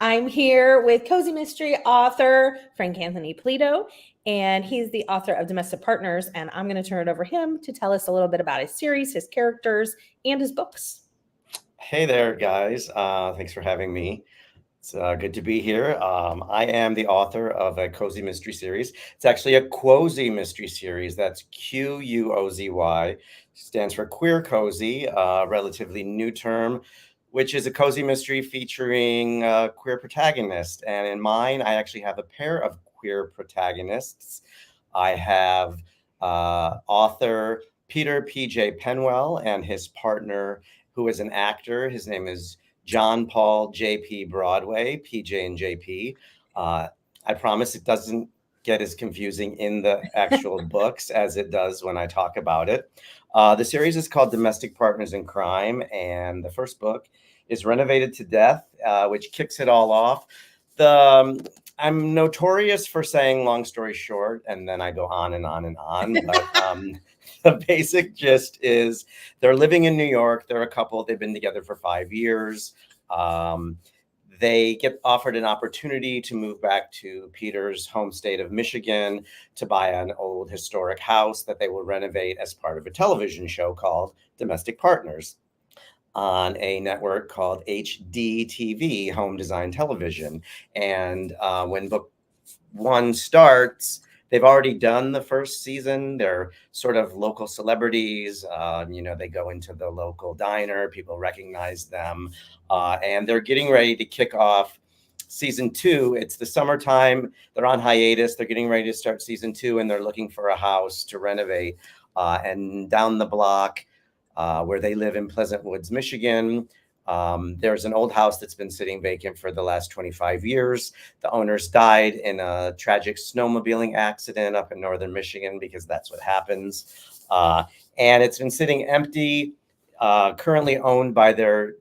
I'm here with cozy mystery author Frank Anthony Polito, and he's the author of Domestic Partners. And I'm going to turn it over to him to tell us a little bit about his series, his characters, and his books. Hey there, guys. Thanks for having me. It's good to be here. I am the author of a cozy mystery series. It's actually a quozy mystery series. That's Quozy. Stands for queer cozy, relatively new term, which is a cozy mystery featuring queer protagonists. And in mine, I actually have a pair of queer protagonists. I have author Peter P.J. Penwell and his partner, who is an actor. His name is John Paul J.P. Broadway, PJ and JP. I promise it doesn't get as confusing in the actual books as it does when I talk about it. The series is called Domestic Partners in Crime, and the first book is Renovated to Death, which kicks it all off. I'm notorious for saying long story short, and then I go on and on and on. But the basic gist is they're living in New York. They're a couple. They've been together for 5 years. They get offered an opportunity to move back to Peter's home state of Michigan to buy an old historic house that they will renovate as part of a television show called Domestic Partners on a network called HDTV, Home Design Television. And when book one starts, they've already done the first season. They're sort of local celebrities. They go into the local diner, people recognize them, and they're getting ready to kick off season 2. It's the summertime. They're on hiatus. They're getting ready to start season 2, and they're looking for a house to renovate. And down the block, where they live in Pleasant Woods, Michigan, there's an old house that's been sitting vacant for the last 25 years. The owners died in a tragic snowmobiling accident up in northern Michigan, because that's what happens. And it's been sitting empty, currently owned by their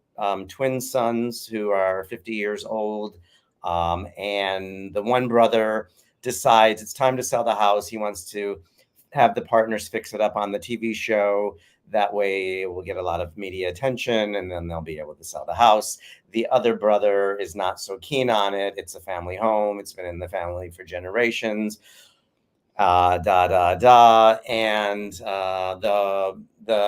twin sons, who are 50 years old. And the one brother decides it's time to sell the house. He wants to have the partners fix it up on the TV show. That way it will get a lot of media attention, and then they'll be able to sell the house. The other brother is not so keen on it. It's a family home. It's been in the family for generations. And the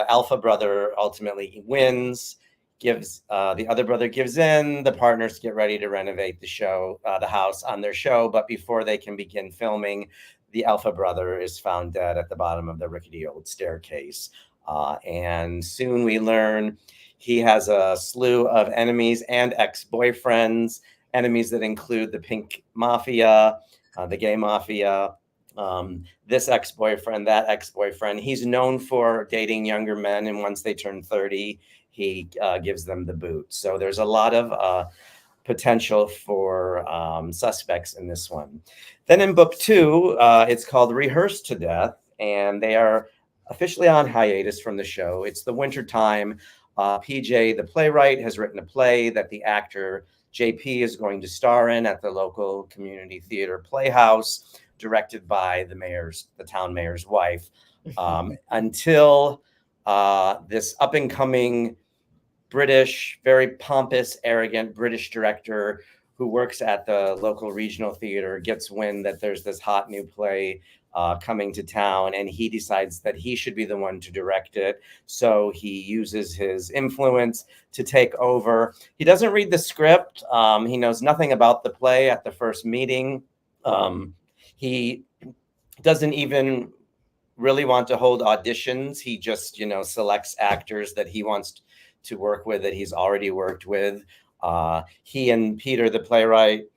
alpha brother ultimately wins. The other brother gives in. The partners get ready to renovate the house on their show. But before they can begin filming, the alpha brother is found dead at the bottom of the rickety old staircase. And soon we learn he has a slew of enemies and ex-boyfriends, enemies that include the pink mafia, the gay mafia, this ex-boyfriend, that ex-boyfriend. He's known for dating younger men, and once they turn 30, he gives them the boot. So there's a lot of potential for suspects in this one. Then in book 2, it's called Rehearsed to Death, and they are officially on hiatus from the show. It's the winter time. PJ, the playwright, has written a play that the actor JP is going to star in at the local community theater playhouse, directed by the town mayor's wife, until this up-and-coming British, very pompous, arrogant British director who works at the local regional theater gets wind that there's this hot new play coming to town, and he decides that he should be the one to direct it. So he uses his influence to take over. He doesn't read the script. He knows nothing about the play at the first meeting. He doesn't even really want to hold auditions. He just, selects actors that he wants to work with, that he's already worked with. He and Peter, the playwright,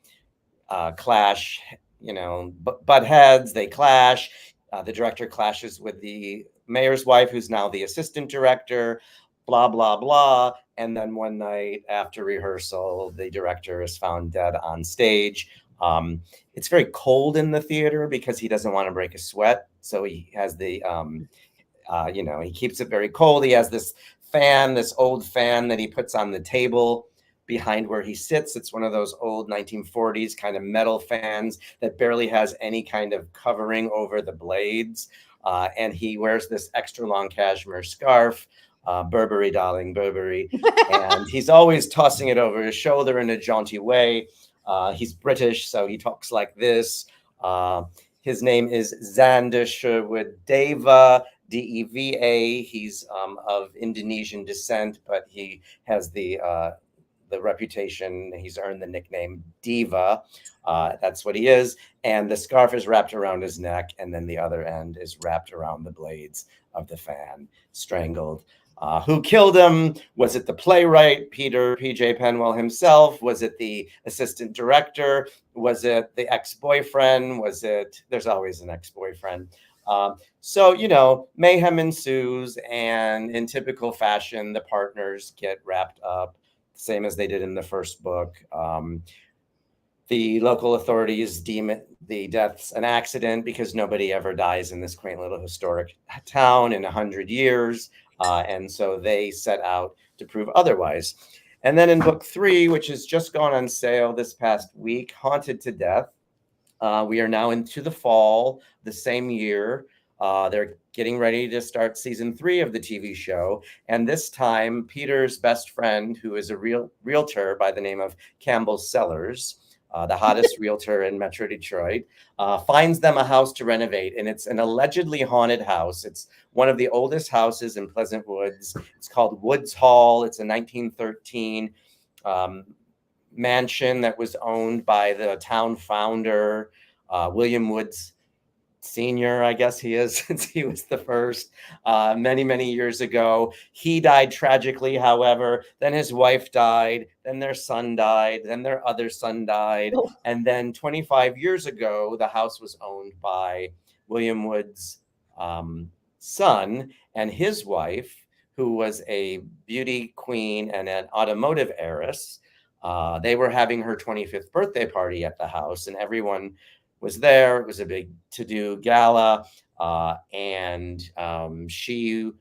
clash, butt heads. They clash. The director clashes with the mayor's wife, who's now the assistant director, blah, blah, blah. And then one night after rehearsal, the director is found dead on stage. It's very cold in the theater because he doesn't want to break a sweat. So he has he keeps it very cold. He has this old fan that he puts on the table behind where he sits. It's one of those old 1940s kind of metal fans that barely has any kind of covering over the blades. And he wears this extra long cashmere scarf, Burberry, darling, Burberry. And he's always tossing it over his shoulder in a jaunty way. He's British, so he talks like this. His name is Xander Sherwood Deva, Deva. He's of Indonesian descent, but he has the reputation. He's earned the nickname Diva. That's what he is. And the scarf is wrapped around his neck, and then the other end is wrapped around the blades of the fan, strangled. Who killed him? Was it the playwright, Peter P.J. Penwell himself? Was it the assistant director? Was it the ex-boyfriend? There's always an ex-boyfriend. So, mayhem ensues, and in typical fashion, the partners get wrapped up, same as they did in the first book. The local authorities deem the deaths an accident because nobody ever dies in this quaint little historic town in 100 years. And so they set out to prove otherwise. And then in book 3, which has just gone on sale this past week, Haunted to Death, we are now into the fall, the same year. They're getting ready to start season 3 of the TV show. And this time, Peter's best friend, who is a realtor by the name of Campbell Sellers, the hottest realtor in Metro Detroit, finds them a house to renovate. And it's an allegedly haunted house. It's one of the oldest houses in Pleasant Woods. It's called Woods Hall. It's a 1913 mansion that was owned by the town founder, William Woods Senior, I guess he is, since he was the first many, many years ago. He died tragically, however. Then his wife died. Then their son died. Then their other son died. Oh. And then 25 years ago, the house was owned by William Woods' son and his wife, who was a beauty queen and an automotive heiress. They were having her 25th birthday party at the house, and everyone was there. It was a big to-do gala, and she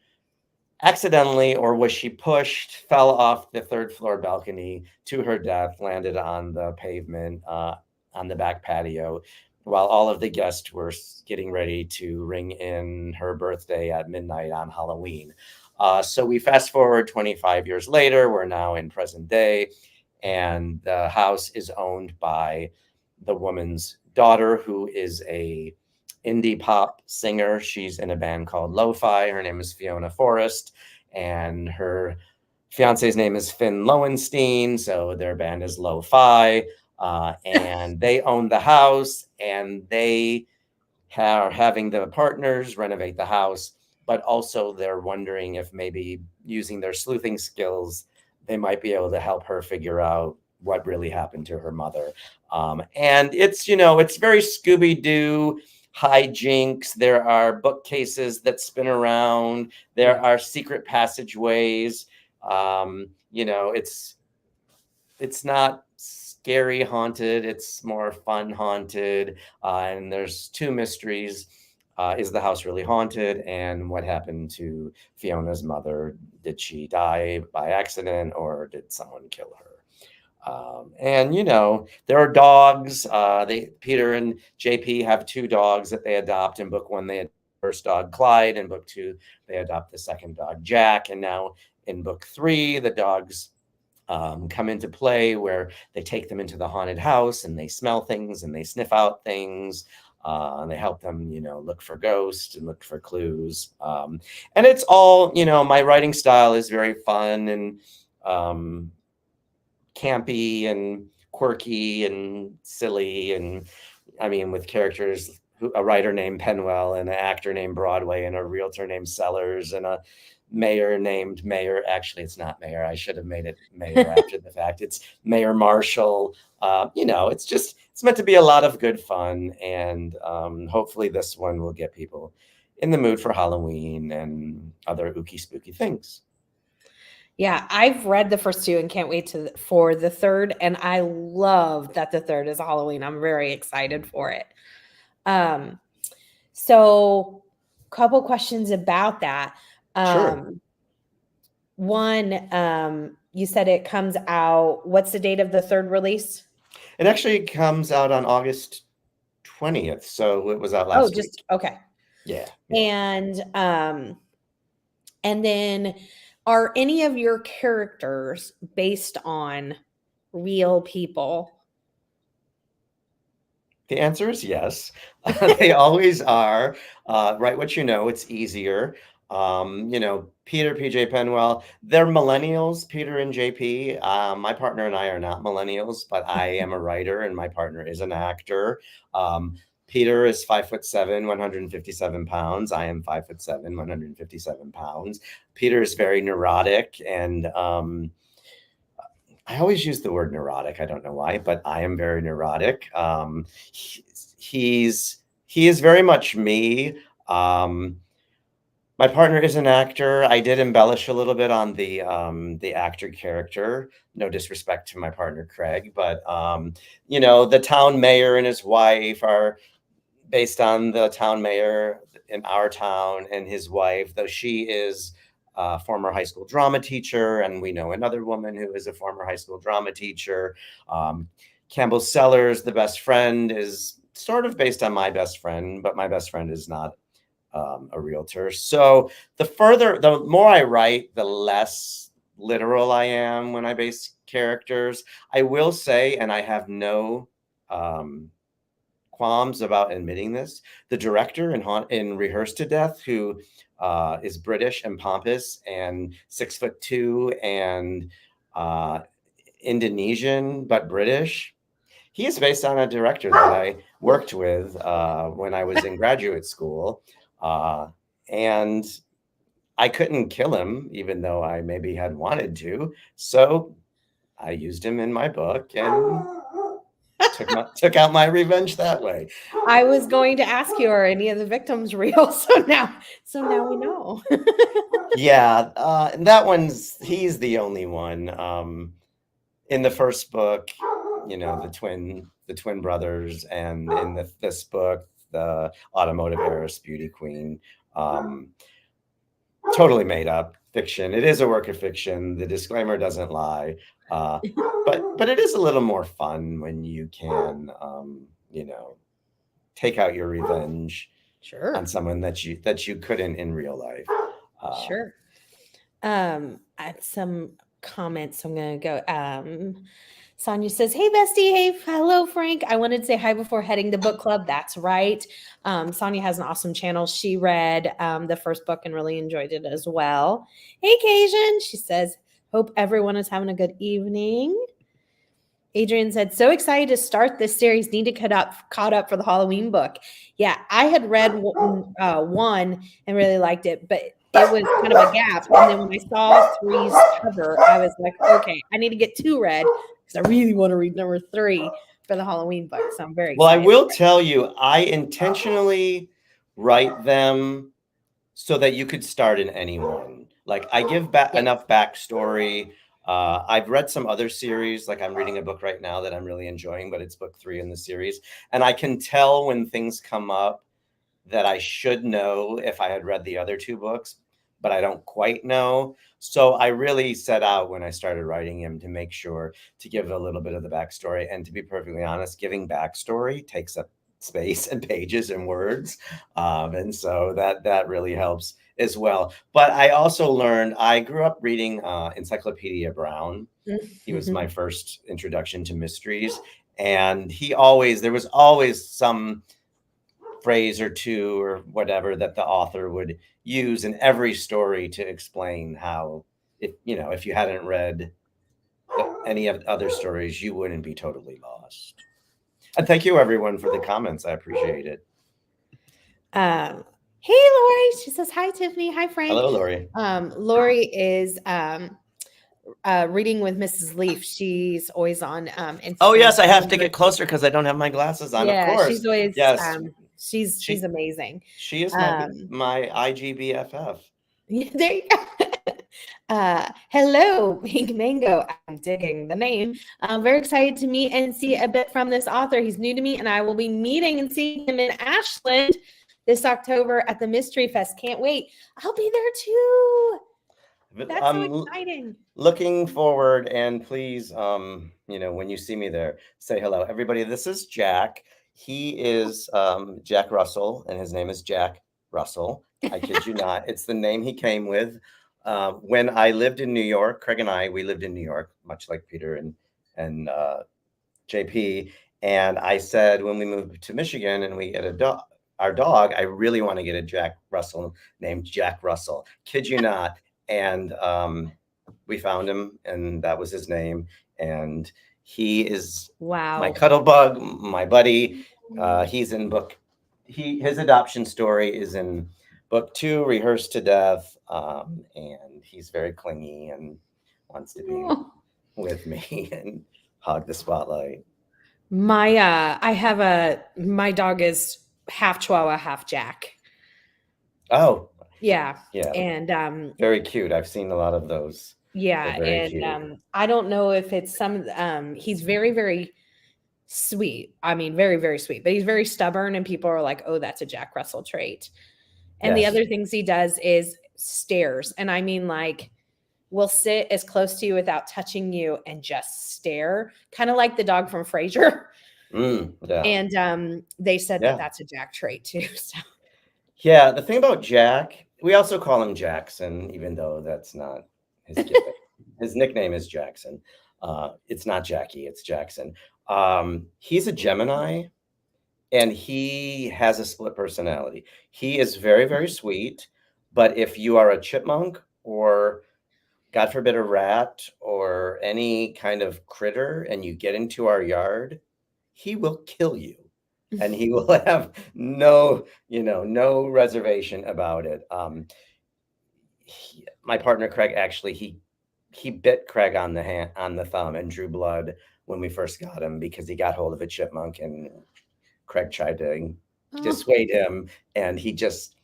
accidentally, or was she pushed, fell off the 3rd floor balcony to her death, landed on the pavement on the back patio, while all of the guests were getting ready to ring in her birthday at midnight on Halloween. So we fast forward 25 years later. We're now in present day, and the house is owned by the woman's daughter, who is a indie pop singer. She's in a band called Lo-Fi. Her name is Fiona Forrest, and her fiance's name is Finn Lowenstein. So their band is Lo-Fi, and they own the house, and they are having the partners renovate the house, but also they're wondering if maybe using their sleuthing skills, they might be able to help her figure out what really happened to her mother. And it's very Scooby-Doo hijinks. There are bookcases that spin around. There are secret passageways. It's not scary haunted. It's more fun haunted. And there's 2 mysteries. Is the house really haunted? And what happened to Fiona's mother? Did she die by accident, or did someone kill her? And there are dogs. Peter and JP have 2 dogs that they adopt. In book 1, they adopt the first dog, Clyde. In book 2, they adopt the second dog, Jack. And now in book 3, the dogs come into play, where they take them into the haunted house, and they smell things and they sniff out things. And they help them, look for ghosts and look for clues. And it's all, my writing style is very fun and campy and quirky and silly. And I mean, with characters, a writer named Penwell and an actor named Broadway and a realtor named Sellers and a mayor named Mayor. Actually, it's not Mayor. I should have made it Mayor after the fact. It's Mayor Marshall. It's meant to be a lot of good fun. And hopefully this one will get people in the mood for Halloween and other ooky spooky things. Yeah, I've read the first 2 and can't wait for the 3rd. And I love that the 3rd is Halloween. I'm very excited for it. So couple questions about that. Sure. One, you said it comes out, what's the date of the 3rd release? It actually comes out on August 20th. So it was out last week. Okay. Yeah. And then are any of your characters based on real people? The answer is yes. They always are. Write what you know, it's easier. Peter, PJ Penwell, they're millennials, Peter and JP. My partner and I are not millennials, but I am a writer and my partner is an actor. Peter is 5'7", 157 pounds. I am 5'7", 157 pounds. Peter is very neurotic and I always use the word neurotic. I don't know why, but I am very neurotic. He is very much me. My partner is an actor. I did embellish a little bit on the actor character. No disrespect to my partner Craig, but the town mayor and his wife are based on the town mayor in our town and his wife, though she is a former high school drama teacher, and we know another woman who is a former high school drama teacher. Campbell Sellers, the best friend, is sort of based on my best friend, but my best friend is not a realtor. So the more I write, the less literal I am when I base characters. I will say, and I have no qualms about admitting this, the director in Rehearsed to Death, who is British and pompous and 6'2" and Indonesian but British. He is based on a director that I worked with when I was in graduate school, and I couldn't kill him, even though I maybe had wanted to. So I used him in my book and took out my revenge that way. I was going to ask you, are any of the victims real? So now we know. Yeah, he's the only one. In the first book, the twin brothers, and in this book, the automotive heiress beauty queen. Totally made up fiction. It is a work of fiction. The disclaimer doesn't lie. But it is a little more fun when you can, take out your revenge on someone that you couldn't in real life. Sure. I had some comments. So I'm going to go. Sonia says, "Hey, bestie. Hey, hello, Frank. I wanted to say hi before heading to book club." That's right. Sonia has an awesome channel. She read the first book and really enjoyed it as well. Hey, Cajun. She says, "Hope everyone is having a good evening." Adrian said, "So excited to start this series. Need to caught up for the Halloween book." Yeah, I had read one and really liked it, but it was kind of a gap. And then when I saw 3's cover, I was like, okay, I need to get 2 read because I really want to read number 3 for the Halloween book. So I'm very excited. Well, I will tell you, I intentionally write them so that you could start in any one. Like I give enough backstory. I've read some other series, like I'm reading a book right now that I'm really enjoying, but it's book 3 in the series. And I can tell when things come up that I should know if I had read the other 2 books, but I don't quite know. So I really set out when I started writing him to make sure to give a little bit of the backstory. And to be perfectly honest, giving backstory takes up space and pages and words. And so that really helps as well. But I also learned, I grew up reading Encyclopedia Brown. He was my first introduction to mysteries. And there was always some phrase or 2 or whatever that the author would use in every story to explain how, if you hadn't read any of the other stories, you wouldn't be totally lost. And thank you everyone for the comments. I appreciate it. Hey, Lori. She says, "Hi, Tiffany. Hi, Frank." Hello, Lori. Lori is reading with Mrs. Leaf. She's always on Instagram. Oh yes, I have to get closer because I don't have my glasses on. Yeah, of course. she's always she's amazing. She is my IGBFF. There you go. Hello, Pink Mango. I'm digging the name. I'm very excited to meet and see a bit from this author. He's new to me, and I will be meeting and seeing him in Ashland this October at the Mystery Fest. Can't wait. I'll be there too. That's so exciting. Looking forward, and please, when you see me there, say hello. Everybody, this is Jack. He is Jack Russell, and his name is Jack Russell. I kid you not. It's the name he came with. When I lived in New York, Craig and we lived in New York, much like Peter and JP. And I said, when we move to Michigan and we get our dog, I really want to get a Jack Russell named Jack Russell. Kid you not. And we found him, and that was his name. And he is my Wow. cuddle bug, my buddy. He's in his adoption story is in book 2, Rehearsed to Death. And he's very clingy and wants to be with me and hog the spotlight. My my dog is half Chihuahua, half Jack. Oh, Yeah. yeah. And Very cute. I've seen a lot of those. yeah, They're very and cute. I don't know if it's he's very, very sweet. I mean, very, very sweet, but he's very stubborn, and people are like, "Oh, that's a Jack Russell trait." And the Yes. other things he does is stares. And I mean, like, will sit as close to you without touching you and just stare, kind of like the dog from Frasier. Yeah. And they said Yeah. that that's a Jack trait too. So Yeah. The thing about Jack, we also call him Jackson, even though that's not his given. His nickname is Jackson. It's not Jackie, it's Jackson. He's a Gemini, and he has a split personality. He is very, very sweet, but if you are a chipmunk or, God forbid, a rat or any kind of critter and you get into our yard, he will kill you. And he will have no reservation about it. My partner Craig, actually, he bit Craig on the thumb and drew blood when we first got him because he got hold of a chipmunk, and Craig tried to dissuade him, and he just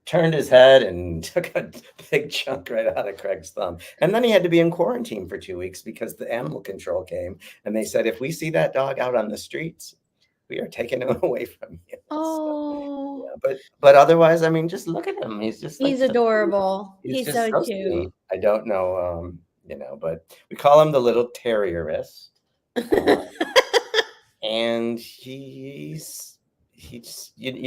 turned his head and took a big chunk right out of Craig's thumb. And then he had to be in quarantine for 2 weeks because the animal control came and they said, if we see that dog out on the streets, we are taking him away from you. Oh, So, yeah, but otherwise, I mean, just look at him. He's just like he's so cute. adorable. He's He's just so so cute. sweet. I don't know, but we call him the little terrierist. And you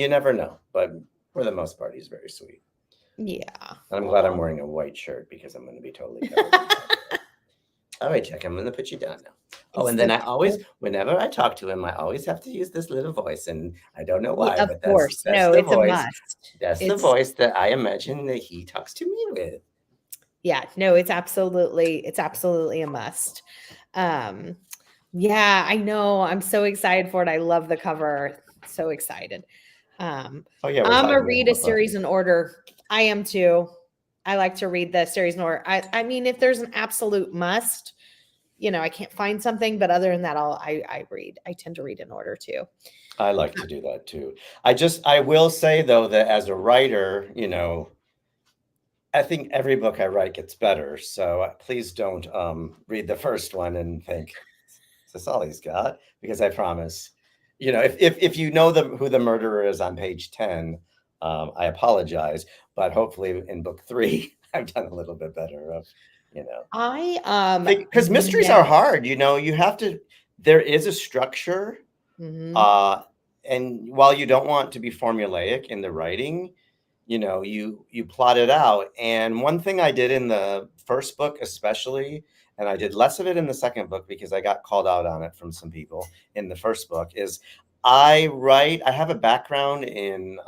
never know, but for the most part, he's very sweet. Yeah. And I'm glad I'm wearing a white shirt because I'm going to be totally covered. All right, Jack, I'm going to put you down now. Oh, and then I always, whenever I talk to him, I always have to use this little voice, and I don't know why, Of but course. that's No, the it's a voice. must. That's the voice that I imagine that he talks to me with. Yeah, no, it's absolutely a must. Yeah, I know. I'm so excited for it. I love the cover. So excited. Oh yeah, I'm gonna read a series in order. I am too. I like to read the series in order. I mean, if there's an absolute must, I can't find something, but other than that, I read. I tend to read in order too. I like to do that too. I will say though that as a writer, I think every book I write gets better. So please don't read the first one and think, is this all he's got? Because I promise, if you know who the murderer is on page 10, I apologize. But hopefully in book 3, I've done a little bit better of, because mysteries are hard. You have to. There is a structure, and while you don't want to be formulaic in the writing, you plot it out. And one thing I did in the first book, especially, and I did less of it in the second book because I got called out on it from some people in the first book, is I have a background in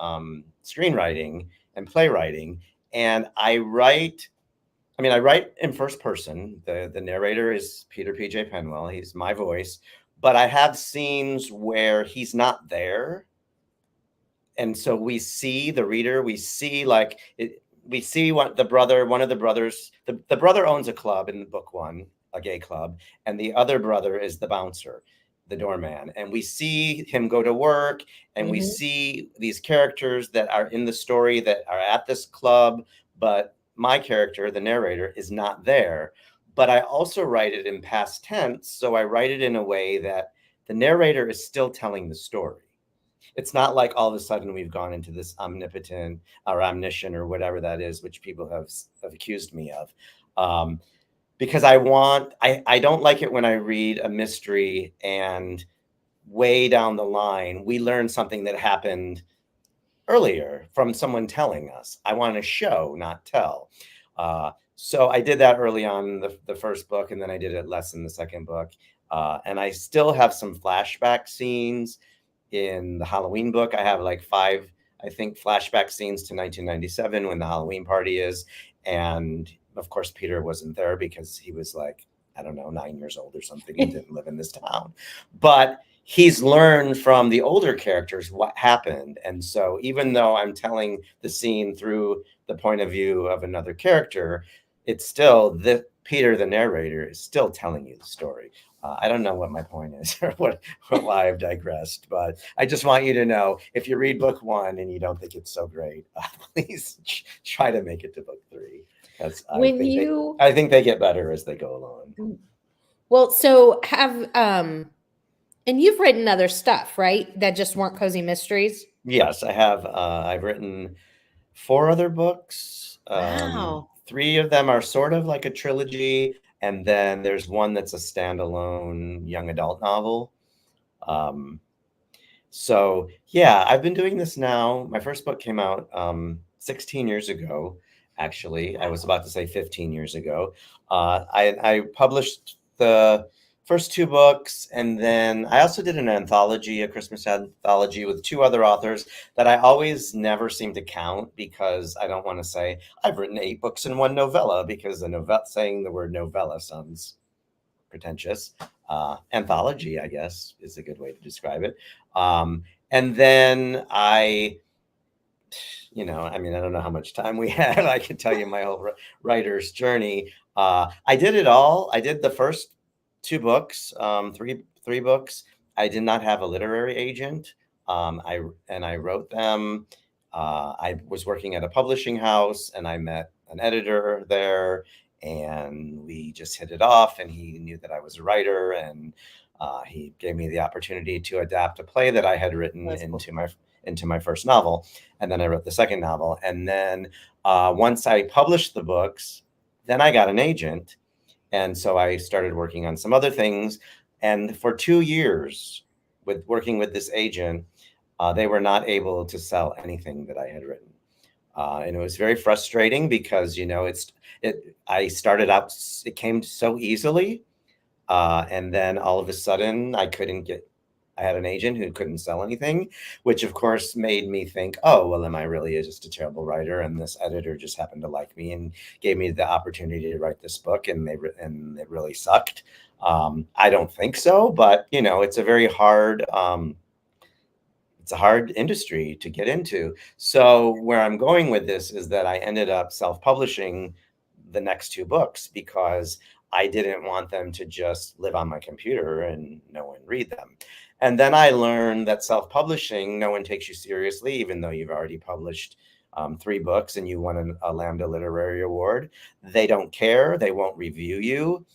screenwriting and playwriting, and I write in first person. The narrator is Peter P.J. Penwell. He's my voice, but I have scenes where he's not there. And so we see the reader, we see one of the brothers, the brother owns a club in book 1, a gay club, and the other brother is the bouncer, the doorman. And we see him go to work, and we see these characters that are in the story that are at this club, but my character, the narrator, is not there. But I also write it in past tense, so I write it in a way that the narrator is still telling the story. It's not like all of a sudden we've gone into this omnipotent or omniscient or whatever that is, which people have accused me of. Because I don't like it when I read a mystery and way down the line, we learn something that happened earlier from someone telling us. I want to show, not tell. So I did that early on in the first book, and then I did it less in the second book. And I still have some flashback scenes in the Halloween book. I have like 5, I think, flashback scenes to 1997 when the Halloween party is. And of course, Peter wasn't there because he was like, I don't know, 9 years old or something and didn't live in this town. But he's learned from the older characters what happened. And so even though I'm telling the scene through the point of view of another character, it's still the Peter, the narrator, is still telling you the story. I don't know what my point is or why I've digressed, but I just want you to know, if you read book 1 and you don't think it's so great, please try to make it to book 3, because I think they get better as they go along. Well, so and you've written other stuff, right? That just weren't cozy mysteries. Yes, I have. I've written 4 other books. Wow. 3 of them are sort of like a trilogy, and then there's one that's a standalone young adult novel. So yeah, I've been doing this now. My first book came out 16 years ago. Actually, I was about to say 15 years ago. I published the first 2 books, and then I also did an anthology, a Christmas anthology with 2 other authors that I always never seem to count, because I don't want to say I've written 8 books and 1 novella, because saying the word novella sounds pretentious. Anthology, I guess, is a good way to describe it. And then I don't know how much time we had. I can tell you my whole writer's journey. I did it all. I did the first 2 books, three books. I did not have a literary agent. I wrote them. I was working at a publishing house, and I met an editor there, and we just hit it off. And he knew that I was a writer, and he gave me the opportunity to adapt a play that I had written into my first novel. And then I wrote the second novel. And then once I published the books, then I got an agent. And so I started working on some other things. And for 2 years with working with this agent, they were not able to sell anything that I had written. And it was very frustrating because, I started out, it came so easily. And then all of a sudden I had an agent who couldn't sell anything, which of course made me think, oh, well, am I really just a terrible writer? And this editor just happened to like me and gave me the opportunity to write this book, and it really sucked. I don't think so, but it's a very hard, it's a hard industry to get into. So where I'm going with this is that I ended up self-publishing the next 2 books because I didn't want them to just live on my computer and no one read them. And then I learned that self-publishing, no one takes you seriously, even though you've already published 3 books and you won a Lambda Literary Award. They don't care. They won't review you.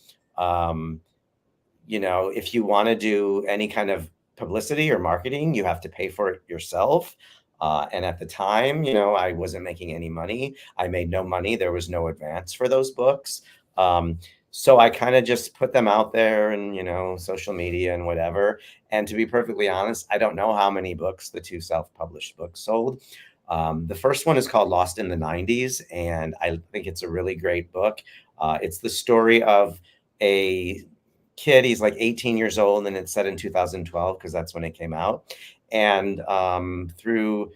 If you want to do any kind of publicity or marketing, you have to pay for it yourself. And at the time, I wasn't making any money. I made no money. There was no advance for those books. So I kind of just put them out there and, social media and whatever. And to be perfectly honest, I don't know how many books the 2 self-published books sold. The first one is called Lost in the 90s, and I think it's a really great book. It's the story of a kid. He's like 18 years old, and it's set in 2012 because that's when it came out. And through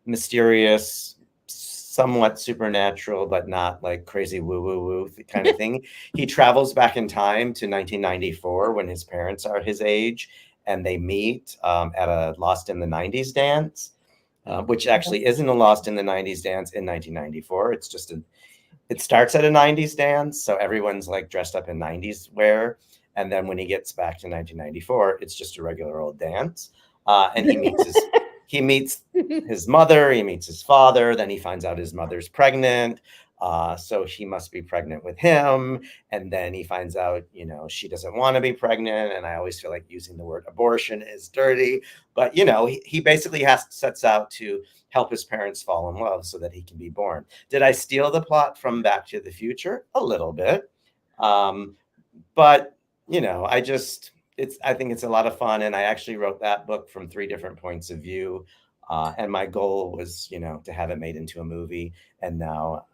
mysterious, somewhat supernatural, but not like crazy woo kind of thing, he travels back in time to 1994 when his parents are his age, and they meet at a Lost in the 90s dance, which actually isn't a Lost in the 90s dance in 1994. It's just it starts at a 90s dance, so everyone's like dressed up in 90s wear, and then when he gets back to 1994, it's just a regular old dance. And he meets his mother, he meets his father, then he finds out his mother's pregnant. So she must be pregnant with him. And then he finds out, she doesn't want to be pregnant. And I always feel like using the word abortion is dirty. But, he basically sets out to help his parents fall in love so that he can be born. Did I steal the plot from Back to the Future? A little bit. But, I think it's a lot of fun. And I actually wrote that book from 3 different points of view. And my goal was, to have it made into a movie. And now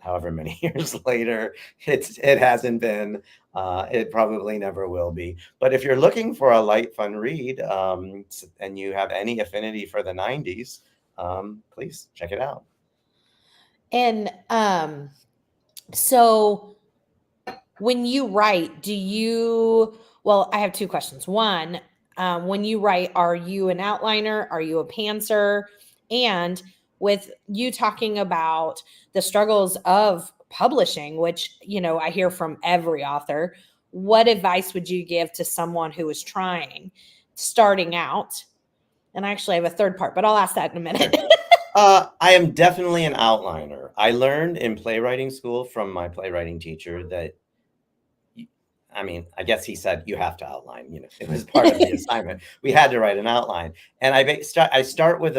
however many years later, it hasn't been. It probably never will be. But if you're looking for a light, fun read, and you have any affinity for the '90s, please check it out. And so when you write, well, I have two questions. One, when you write, are you an outliner? Are you a pantser? And with you talking about the struggles of publishing, which, I hear from every author, what advice would you give to someone who is starting out? And I actually have a third part, but I'll ask that in a minute. I am definitely an outliner. I learned in playwriting school from my playwriting teacher that, I guess he said you have to outline. It was part of the assignment. We had to write an outline, and I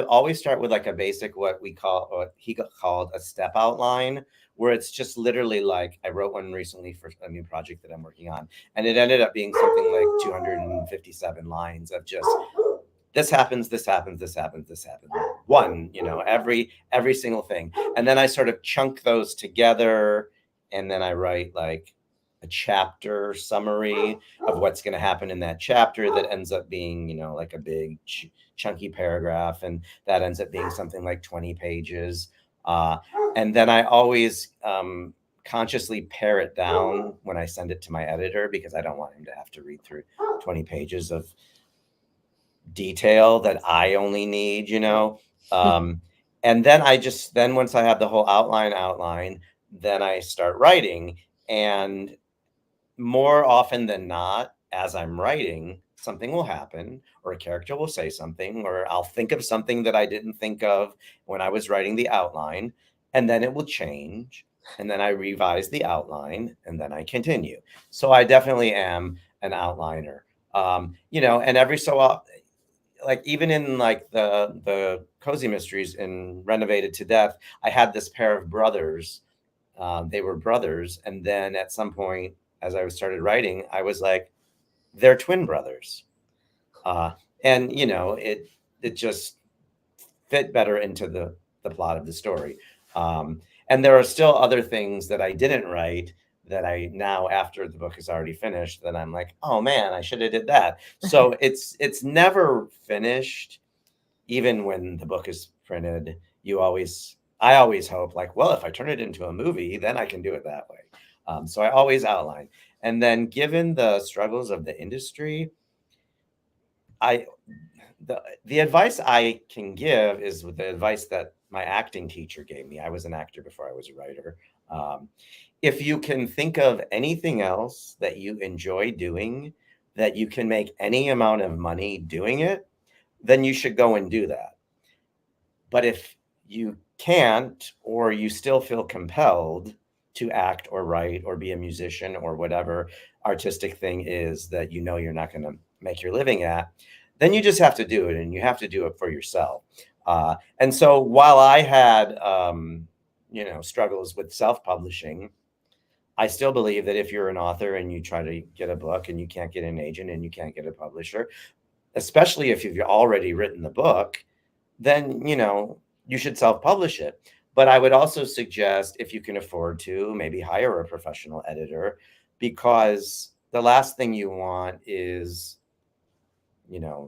always start with like a basic what he called a step outline, where it's just literally like I wrote one recently for a new project that I'm working on, and it ended up being something like 257 lines of just this happens, this happens, this happens, this happens. One, every single thing. And then I sort of chunk those together, and then I write like a chapter summary of what's going to happen in that chapter that ends up being, like a big chunky paragraph. And that ends up being something like 20 pages. And then I always consciously pare it down when I send it to my editor, because I don't want him to have to read through 20 pages of detail that I only need, and then once I have the whole outline, then I start writing. And more often than not, as I'm writing, something will happen, or a character will say something, or I'll think of something that I didn't think of when I was writing the outline, and then it will change. And then I revise the outline, and then I continue. So I definitely am an outliner. And every so often, like even in like the Cozy Mysteries in Renovated to Death, I had this pair of brothers. They were brothers, and then at some point, as I started writing, I was like, they're twin brothers, and it just fit better into the plot of the story. And there are still other things that I didn't write that I now, after the book is already finished, then I'm like, oh man, I should have did that. So it's never finished. Even when the book is printed, I always hope like, well, if I turn it into a movie, then I can do it that way. So I always outline. And then given the struggles of the industry, the advice I can give is the advice that my acting teacher gave me. I was an actor before I was a writer. If you can think of anything else that you enjoy doing, that you can make any amount of money doing it, then you should go and do that. But if you can't, or you still feel compelled to act or write or be a musician or whatever artistic thing is that you're not going to make your living at, then you just have to do it, and you have to do it for yourself. And so while I had, struggles with self-publishing, I still believe that if you're an author and you try to get a book and you can't get an agent and you can't get a publisher, especially if you've already written the book, then, you should self-publish it. But I would also suggest, if you can afford to, maybe hire a professional editor, because the last thing you want is,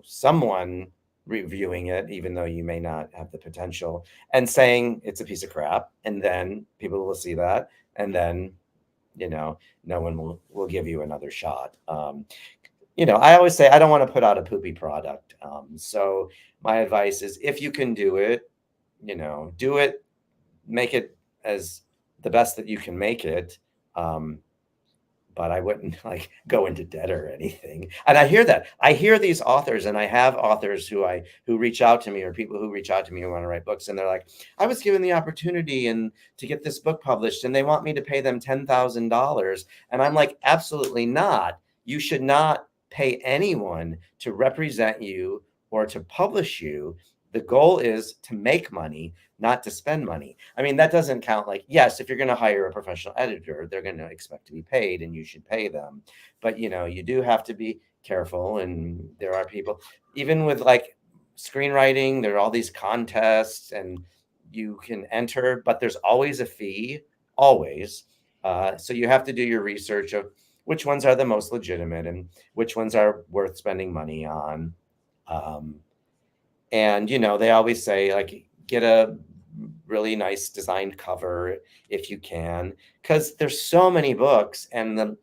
someone reviewing it, even though you may not have the potential, and saying it's a piece of crap. And then people will see that. And then, no one will give you another shot. I always say I don't want to put out a poopy product. So my advice is, if you can do it, do it, make it as the best that you can make it. But I wouldn't like go into debt or anything. And I hear these authors, and I have authors who reach out to me, or people who reach out to me who want to write books. And they're like, I was given the opportunity to get this book published, and they want me to pay them $10,000. And I'm like, absolutely not. You should not pay anyone to represent you or to publish you. The goal is to make money, not to spend money. That doesn't count. Like, yes, if you're going to hire a professional editor, they're going to expect to be paid, and you should pay them. But, you do have to be careful. And there are people, even with like screenwriting, there are all these contests, and you can enter, but there's always a fee. always. So you have to do your research of which ones are the most legitimate and which ones are worth spending money on. And, they always say, like, get a really nice designed cover if you can, because there's so many books and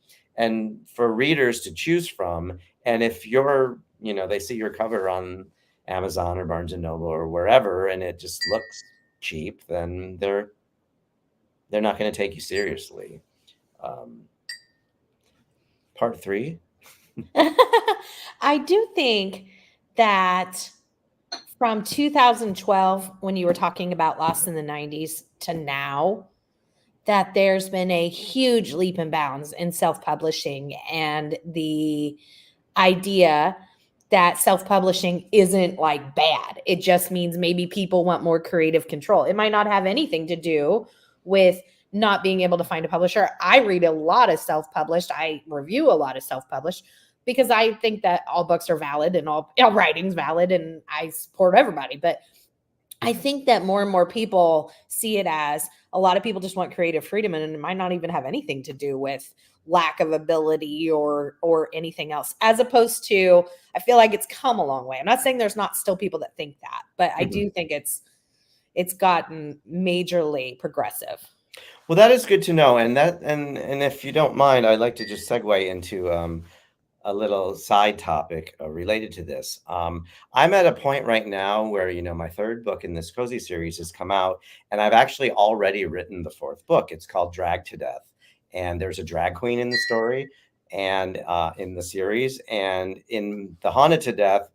for readers to choose from. And if they see your cover on Amazon or Barnes and Noble or wherever, and it just looks cheap, then they're not going to take you seriously. Part 3. I do think that from 2012, when you were talking about Lost in the 90s to now, that there's been a huge leap and bounds in self-publishing, and the idea that self-publishing isn't like bad. It just means maybe people want more creative control. It might not have anything to do with not being able to find a publisher. I read a lot of self-published. I review a lot of self-published because I think that all books are valid and all writing's valid, and I support everybody. But I think that more and more people see it as a lot of people just want creative freedom, and it might not even have anything to do with lack of ability or anything else, as opposed to, I feel like it's come a long way. I'm not saying there's not still people that think that, but I do think it's gotten majorly progressive. Well, that is good to know. And if you don't mind, I'd like to just segue into a little side topic related to this. I'm at a point right now where, my third book in this cozy series has come out, and I've actually already written the fourth book. It's called Dragged to Death. And there's a drag queen in the story and in the series. And in the Haunted to Death,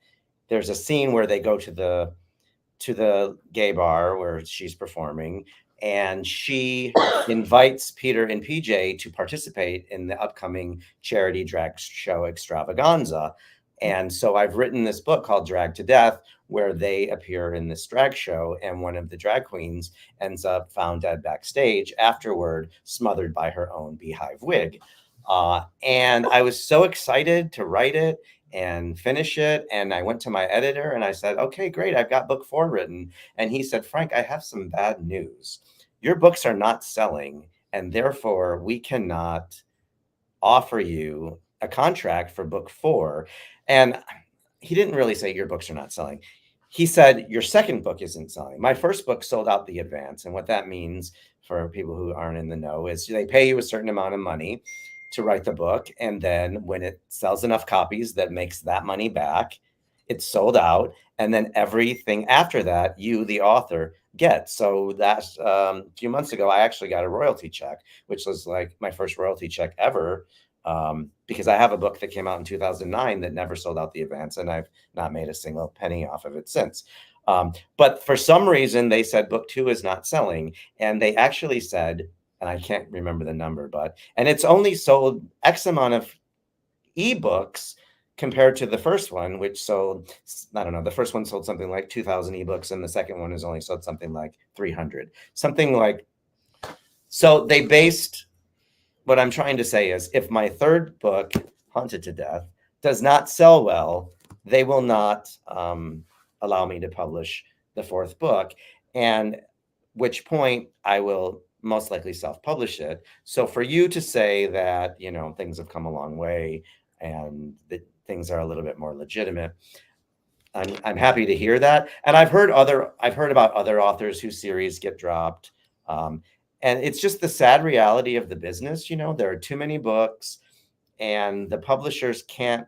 there's a scene where they go to the gay bar where she's performing, and she invites Peter and PJ to participate in the upcoming charity drag show extravaganza. And so I've written this book called Drag to Death, where they appear in this drag show, and one of the drag queens ends up found dead backstage afterward, smothered by her own beehive wig. And I was so excited to write it and finish it. And I went to my editor and I said, okay, great, I've got book 4 written. And he said, Frank, I have some bad news. Your books are not selling, and therefore we cannot offer you a contract for book 4. And he didn't really say your books are not selling. He said, your second book isn't selling. My first book sold out the advance. And what that means for people who aren't in the know is they pay you a certain amount of money to write the book. And then when it sells enough copies that makes that money back, it's sold out. And then everything after that, you, the author, get. So that's a few months ago, I actually got a royalty check, which was like my first royalty check ever. Because I have a book that came out in 2009 that never sold out the advance, and I've not made a single penny off of it since. But for some reason, they said book 2 is not selling. And they actually said, and I can't remember the number, and it's only sold X amount of ebooks compared to the first one, which sold, I don't know, the first one sold something like 2,000 ebooks, and the second one has only sold something like 300, something like. So they based, what I'm trying to say is, if my third book, Haunted to Death, does not sell well, they will not allow me to publish the fourth book, and which point I will most likely self-publish it. So for you to say that, things have come a long way and that things are a little bit more legitimate, I'm happy to hear that. And I've heard about other authors whose series get dropped. And it's just the sad reality of the business. There are too many books and the publishers can't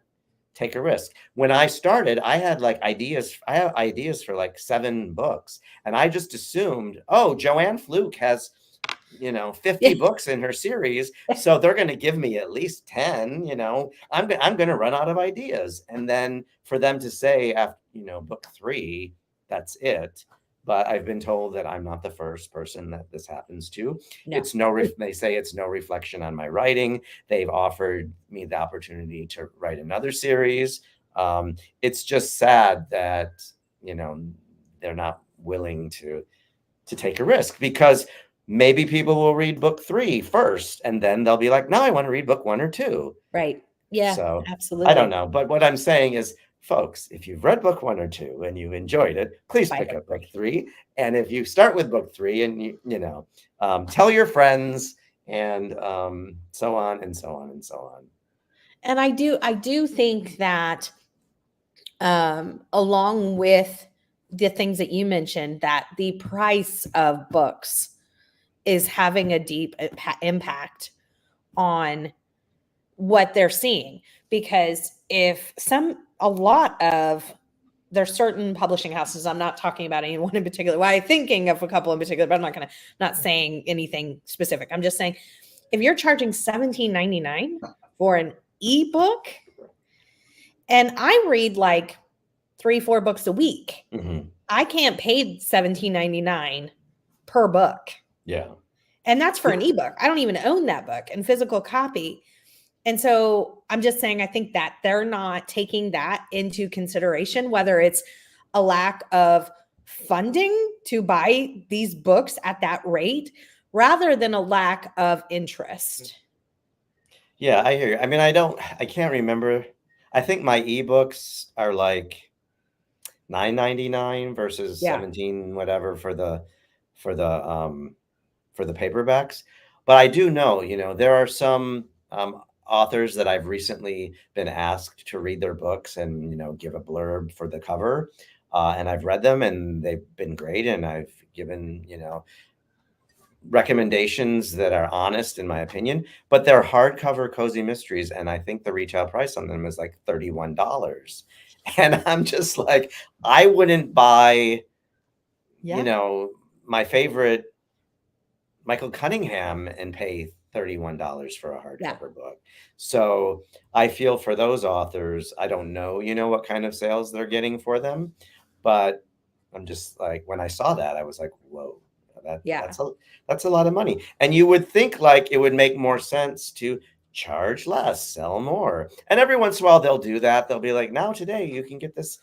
take a risk. When I started, I had ideas. I have ideas for 7 books. And I just assumed, oh, Joanne Fluke has 50 books in her series, so they're going to give me at least 10. I'm going to run out of ideas. And then for them to say after book 3, that's it. But I've been told that I'm not the first person that this happens to. No. They say it's no reflection on my writing. They've offered me the opportunity to write another series. It's just sad that they're not willing to take a risk, because maybe people will read book 3 first, and then they'll be like, no, I want to read book 1 or 2. Right. Yeah, So absolutely. I don't know. But what I'm saying is, folks, if you've read book 1 or 2 and you enjoyed it, please Buy pick book up book 3. 3. And if you start with book 3 and tell your friends and so on and so on and so on. And I do think that along with the things that you mentioned, that the price of books is having a deep impact on what they're seeing. Because a lot of there's certain publishing houses, I'm not talking about anyone in particular. Well, I'm thinking of a couple in particular, but I'm not saying anything specific. I'm just saying, if you're charging $17.99 for an ebook, and I read like 3-4 books a week, Mm-hmm. I can't pay $17.99 per book. Yeah. And that's for an ebook. I don't even own that book in physical copy. And so I'm just saying, I think that they're not taking that into consideration, whether it's a lack of funding to buy these books at that rate, rather than a lack of interest. Yeah, I hear you. I mean, I can't remember. I think my ebooks are like $9.99 versus Yeah. $17 whatever for the paperbacks. But I do know, there are some authors that I've recently been asked to read their books and, give a blurb for the cover. And I've read them and they've been great. And I've given, recommendations that are honest, in my opinion. But they're hardcover cozy mysteries. And I think the retail price on them is like $31. And I'm just like, I wouldn't buy, my favorite Michael Cunningham and pay $31 for a hardcover book. So I feel for those authors, I don't know, what kind of sales they're getting for them, but I'm just like, when I saw that, I was like, whoa, that's a lot of money. And you would think like it would make more sense to charge less, sell more. And every once in a while they'll do that. They'll be like, now today you can get this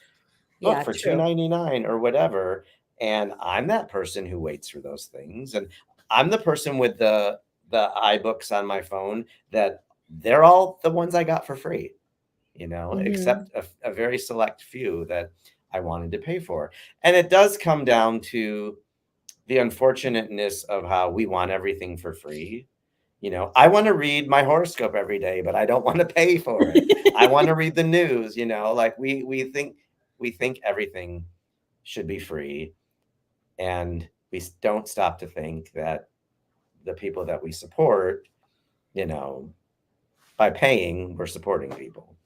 book for $2.99 or whatever. And I'm that person who waits for those things. And I'm the person with the iBooks on my phone that they're all the ones I got for free, except a very select few that I wanted to pay for. And it does come down to the unfortunateness of how we want everything for free. I want to read my horoscope every day, but I don't want to pay for it. I want to read the news, like we think everything should be free. And we don't stop to think that the people that we support, by paying, we're supporting people.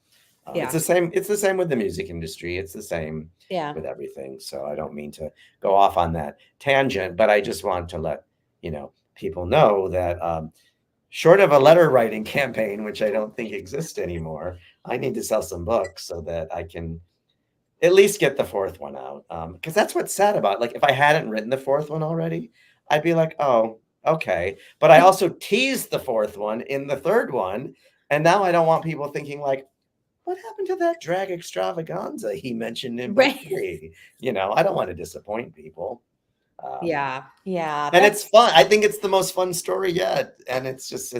It's the same with the music industry. It's the same with everything. So I don't mean to go off on that tangent, but I just want to let, people know that short of a letter writing campaign, which I don't think exists anymore, I need to sell some books so that I can at least get the 4th one out. Because that's what's sad about it. Like, if I hadn't written the 4th one already, I'd be like, oh, okay. But I also teased the 4th one in the 3rd one. And now I don't want people thinking like, what happened to that drag extravaganza he mentioned in book 3? I don't want to disappoint people. Yeah. And it's fun. I think it's the most fun story yet. And it's just, I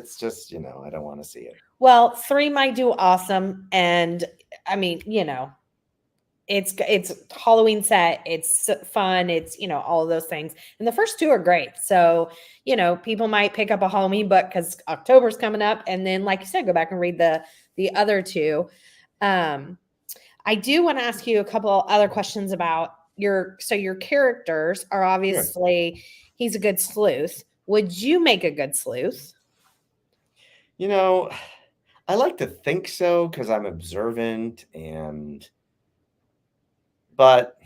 don't want to see it. Well, 3 might do awesome. And I mean, it's Halloween set. It's fun. It's, all of those things. And the first 2 are great. So, people might pick up a Halloween book because October's coming up. And then, like you said, go back and read the other 2. I do want to ask you a couple other questions about your characters are obviously, he's a good sleuth. Would you make a good sleuth? I like to think so because I'm observant but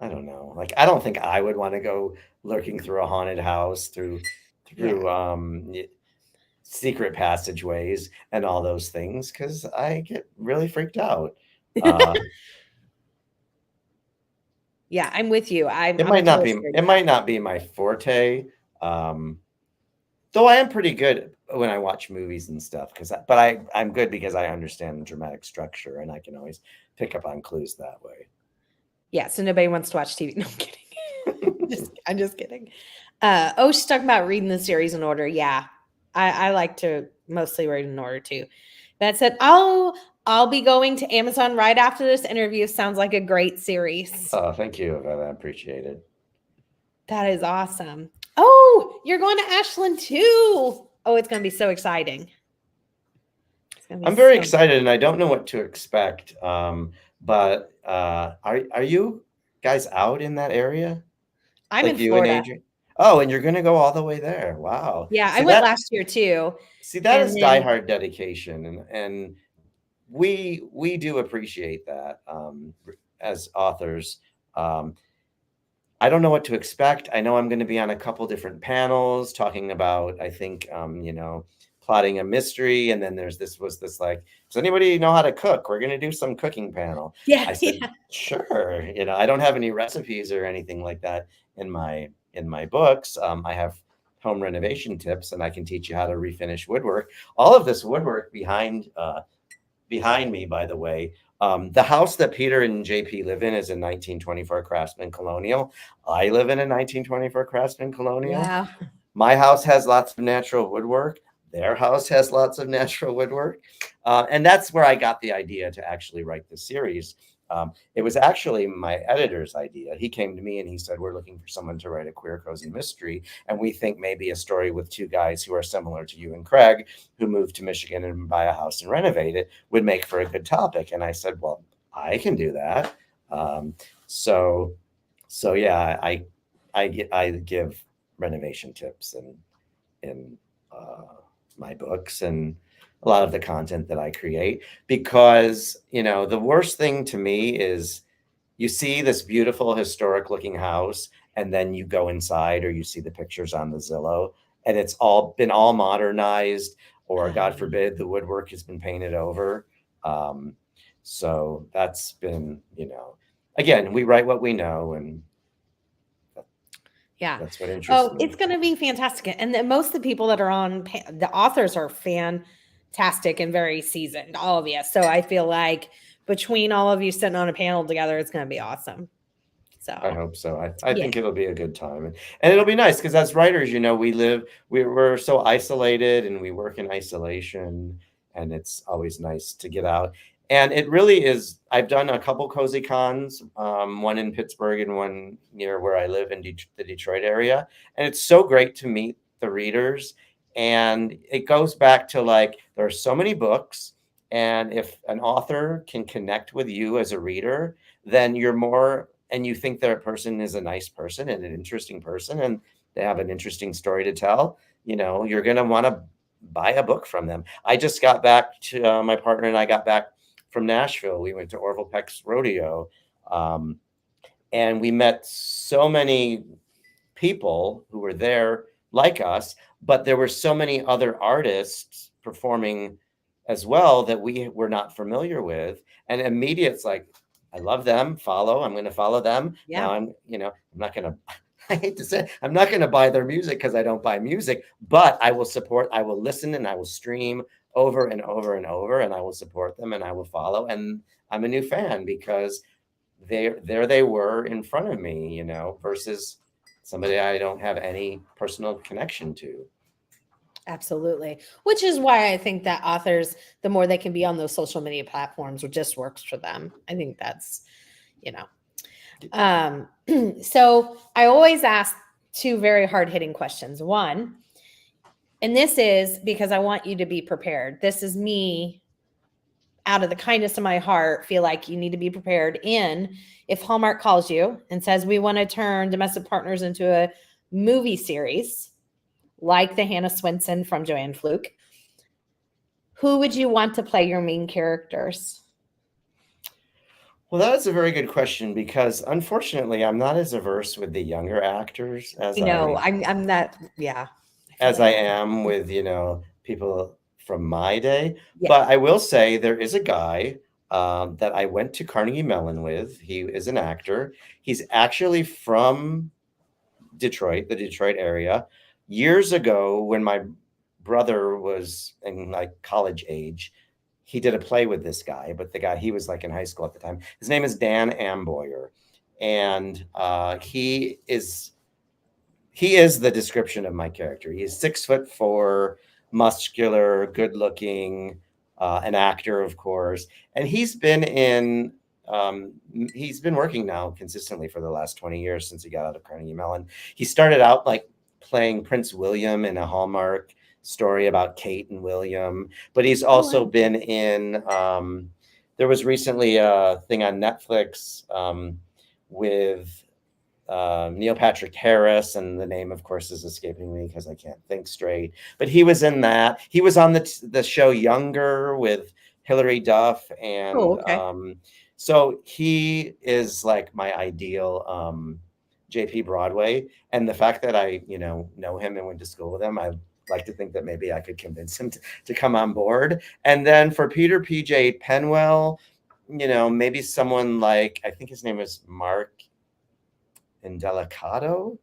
I don't know. Like, I don't think I would want to go lurking through a haunted house through secret passageways and all those things because I get really freaked out. Yeah, I'm with you. It might not be my forte. Though I am pretty good when I watch movies and stuff but I'm good because I understand the dramatic structure and I can always pick up on clues that way. Yeah, so nobody wants to watch TV. No, I'm kidding. I'm just kidding. She's talking about reading the series in order. Yeah, I like to mostly read in order too. That said, I'll be going to Amazon right after this interview. Sounds like a great series. Oh, thank you. I appreciate it. That is awesome. Oh, you're going to Ashland too. Oh, it's going to be so exciting. I'm very excited, and I don't know what to expect. But are you guys out in that area? I'm Like in you and Florida. Adrian? Oh, and you're going to go all the way there. Wow. Yeah, I See went that? last year too. See, that And is then, diehard dedication, and we do appreciate that as authors. Um, I don't know what to expect. I know I'm going to be on a couple different panels talking about, I think, plotting a mystery. And then was this like, does anybody know how to cook? We're going to do some cooking panel. yeah, I said, yeah. sure. I don't have any recipes or anything like that in my books. I have home renovation tips, and I can teach you how to refinish woodwork. All of this woodwork behind me, by the way. The house that Peter and JP live in is a 1924 Craftsman Colonial. I live in a 1924 Craftsman Colonial. Wow. My house has lots of natural woodwork. Their house has lots of natural woodwork. And that's where I got the idea to actually write this series. It was actually my editor's idea. He came to me and he said, we're looking for someone to write a queer cozy mystery. And we think maybe a story with two guys who are similar to you and Craig, who moved to Michigan and buy a house and renovate it, would make for a good topic. And I said, well, I can do that. So yeah, I give renovation tips in my books and a lot of the content that I create, because the worst thing to me is you see this beautiful historic looking house and then you go inside or you see the pictures on the Zillow and it's all been modernized, or God forbid the woodwork has been painted over. So that's been, again, we write what we know, and Yeah. that's what interests me. It's going to be fantastic. And then most of the people that are on, the authors are fantastic and very seasoned, all of you. So I feel like between all of you sitting on a panel together, it's going to be awesome. So I hope so. I think it'll be a good time, and it'll be nice because as writers, we're so isolated and we work in isolation, and it's always nice to get out. And it really is. I've done a couple cozy cons, one in Pittsburgh and one near where I live in the Detroit area, and it's so great to meet the readers. And it goes back to like there are so many books, and if an author can connect with you as a reader, then you're more. And you think that person is a nice person and an interesting person, and they have an interesting story to tell, you're going to want to buy a book from them. I just got back to my partner and I got back from Nashville. We went to Orville Peck's rodeo, and we met so many people who were there like us, but there were so many other artists performing as well that we were not familiar with. And immediately it's like, I love them. I'm going to follow them. yeah. Now I'm not going to, I hate to say, I'm not going to buy their music because I don't buy music, but I will listen and I will stream over and over and over, and I will support them and I will follow. And I'm a new fan because there they were in front of me, versus somebody I don't have any personal connection to. Absolutely. Which is why I think that authors, the more they can be on those social media platforms, it just works for them. I think that's, so I always ask two very hard hitting questions. One, and this is because I want you to be prepared. This is me out of the kindness of my heart, feel like you need to be prepared if Hallmark calls you and says, we want to turn Domestic Partners into a movie series, like the Hannah Swenson from Joanne Fluke, who would you want to play your main characters? Well, that is a very good question because unfortunately, I'm not as averse with the younger actors as I'm not. Yeah, I am with people from my day. Yeah. But I will say there is a guy that I went to Carnegie Mellon with. He is an actor. He's actually from Detroit, the Detroit area. Years ago, when my brother was in like college age, he did a play with this guy, but he was like in high school at the time. His name is Dan Amboyer, and he is the description of my character. He's 6'4", muscular, good looking, an actor, of course, and he's been working now consistently for the last 20 years since he got out of Carnegie Mellon. He started out like playing Prince William in a Hallmark story about Kate and William, but he's also been in, there was recently a thing on Netflix with Neil Patrick Harris, and the name, of course, is escaping me because I can't think straight. But he was in that. He was on the show Younger with Hilary Duff, and so he is like my ideal JP Broadway. And the fact that I know him and went to school with him, I like to think that maybe I could convince him to come on board. And then for Peter PJ Penwell, maybe someone like, I think his name is Mark Indelicato.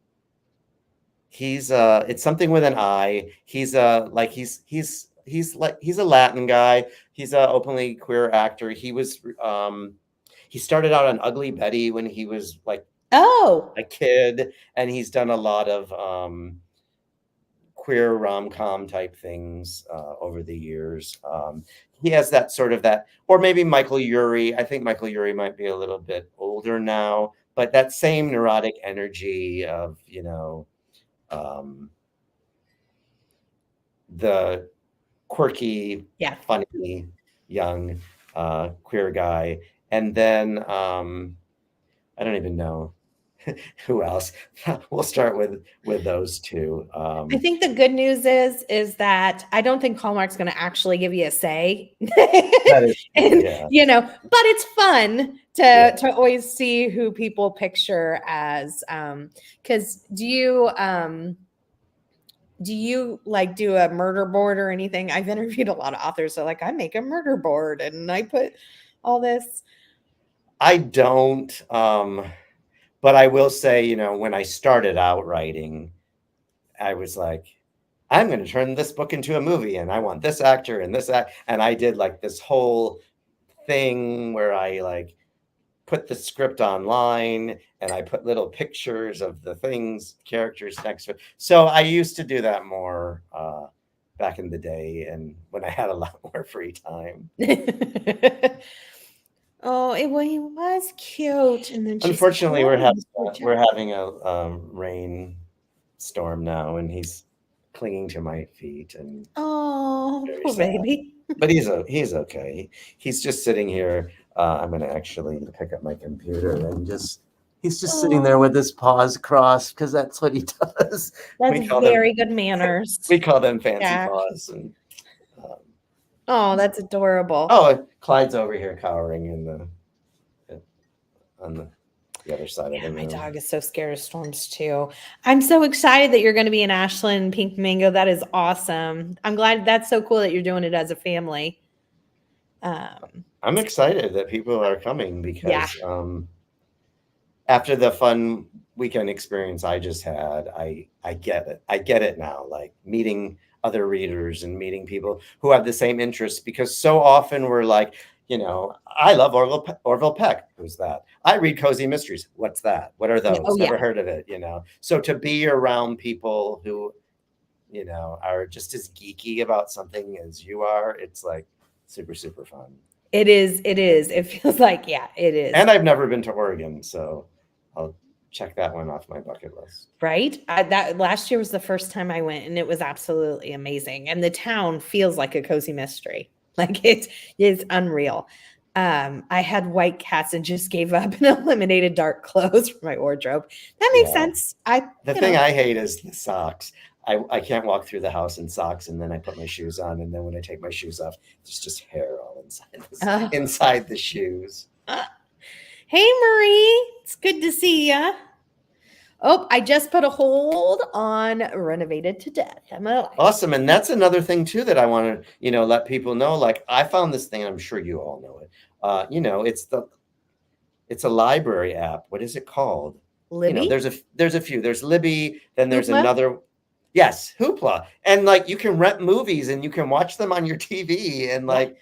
He's it's something with an I. He's a Latin guy. He's a openly queer actor. He started out on Ugly Betty when he was like a kid, and he's done a lot of queer rom-com type things over the years. He has that sort of or maybe Michael Urie. I think Michael Urie might be a little bit older now, but that same neurotic energy of, the quirky, funny, young, queer guy. And then I don't even know who else. We'll start with those two. I think the good news is that I don't think Hallmark's going to actually give you a say. That is, but it's fun to always see who people picture as. Because do you like do a murder board or anything? I've interviewed a lot of authors, so like I make a murder board and I put all this. I don't. But I will say, when I started out writing, I was like, I'm going to turn this book into a movie, and I want this actor and this act. And I did like this whole thing where I like put the script online and I put little pictures of the characters next to it. So I used to do that more back in the day, and when I had a lot more free time. Oh, he was cute. And then unfortunately, we're having a rain storm now, and he's clinging to my feet. And poor baby. But he's okay. He's just sitting here. I'm going to actually pick up my computer and he's just sitting there with his paws crossed because that's what he does. That's very good manners. We call them fancy paws. And, that's adorable. Oh, Clyde's over here cowering on the other side of the room. My dog is so scared of storms too. I'm so excited that you're going to be in Ashland Pink Mango. That is awesome. I'm glad. That's so cool that you're doing it as a family. I'm excited that people are coming because after the fun weekend experience I just had, I get it. I get it now, like meeting other readers and meeting people who have the same interests, because so often we're like, I love Orville Peck. Who's that? I read cozy mysteries. What's that? What are those? Never heard of it, So to be around people who, are just as geeky about something as you are, it's like super, super fun. It is. It feels like, it is. And I've never been to Oregon, so I'll check that one off my bucket list. Right? That last year was the first time I went, and it was absolutely amazing. And the town feels like a cozy mystery. Like it's unreal. I had white cats and just gave up and eliminated dark clothes from my wardrobe. That makes sense. The thing I hate is the socks. I can't walk through the house in socks, and then I put my shoes on, and then when I take my shoes off, there's just hair all inside the shoes. Hey, Marie, it's good to see ya. Oh, I just put a hold on Renovated to Death. Awesome. And that's another thing too that I want to, let people know. Like I found this thing, and I'm sure you all know it. It's a library app. What is it called? Libby? There's a few. There's Libby, then there's another. Yes, Hoopla. And like you can rent movies and you can watch them on your TV, and like,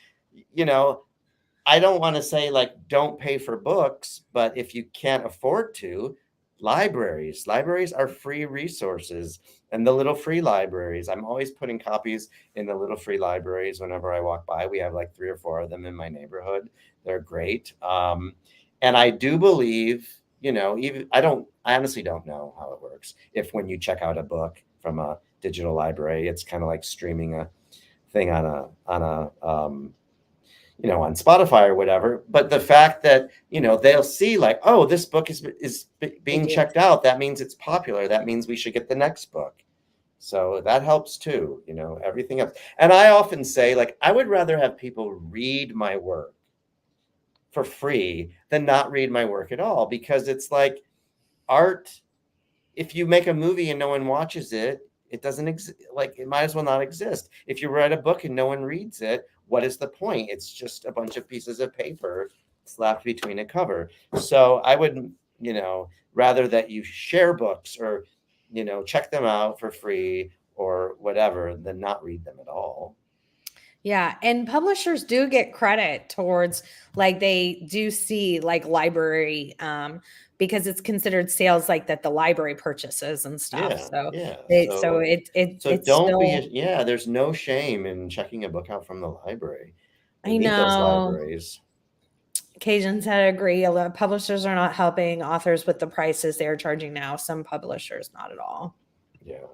I don't want to say like don't pay for books, but if you can't afford to, Libraries are free resources, and the little free libraries, I'm always putting copies in the little free libraries whenever I walk by. We have like 3 or 4 of them in my neighborhood. They're great. And I do believe, even I honestly don't know how it works. If when you check out a book from a digital library, it's kind of like streaming a thing on Spotify or whatever. But the fact that, they'll see like, oh, this book is being checked out. That means it's popular. That means we should get the next book. So that helps too, everything else. And I often say, like, I would rather have people read my work for free than not read my work at all, because it's like art. If you make a movie and no one watches it, it doesn't exist. Like, it might as well not exist. If you write a book and no one reads it, what is the point? It's just a bunch of pieces of paper slapped between a cover. So I would, rather that you share books or, check them out for free or whatever than not read them at all. Yeah. And publishers do get credit towards, like, they do see like library, because it's considered sales like that the library purchases and stuff. Yeah, So yeah. it's Don't still, be, there's no shame in checking a book out from the library. We I need those know. libraries. Cajuns had to agree. A lot of publishers are not helping authors with the prices they're charging now. Some publishers, not at all. Yeah.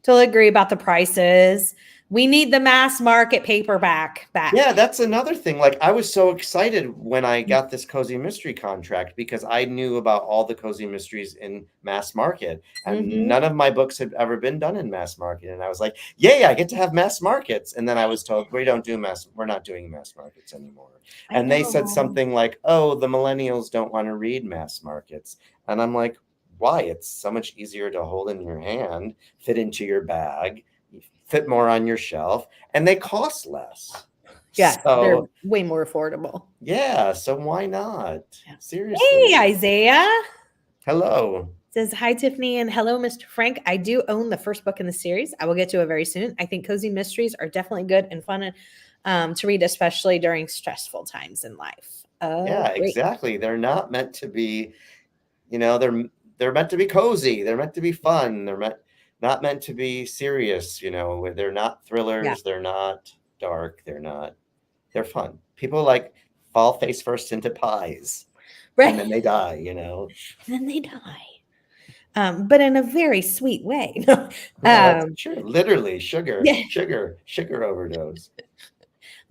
Totally agree about the prices. We need the mass market paperback back. Yeah, that's another thing. Like, I was so excited when I got this Cozy Mystery contract because I knew about all the Cozy Mysteries in mass market, and none of my books had ever been done in mass market. And I was like, yay, I get to have mass markets. And then I was told, we're not doing mass markets anymore. And they said something like, oh, the millennials don't want to read mass markets. And I'm like, why? It's so much easier to hold in your hand, fit into your bag, fit more on your shelf, and they cost less. Yeah, so, they're way more affordable. Yeah, so why not? Seriously. Hey, Isaiah. Hello. Says, hi, Tiffany, and hello, Mr. Frank. I do own the first book in the series. I will get to it very soon. I think Cozy Mysteries are definitely good and fun to read, especially during stressful times in life. Yeah, great. Exactly. They're not meant to be, they're meant to be cozy. They're meant to be fun. They're not meant to be serious. They're not thrillers. Yeah. They're not dark. They're fun. People like fall face first into pies. Right. And then they die, And then they die. But in a very sweet way. Sure. Literally sugar overdose.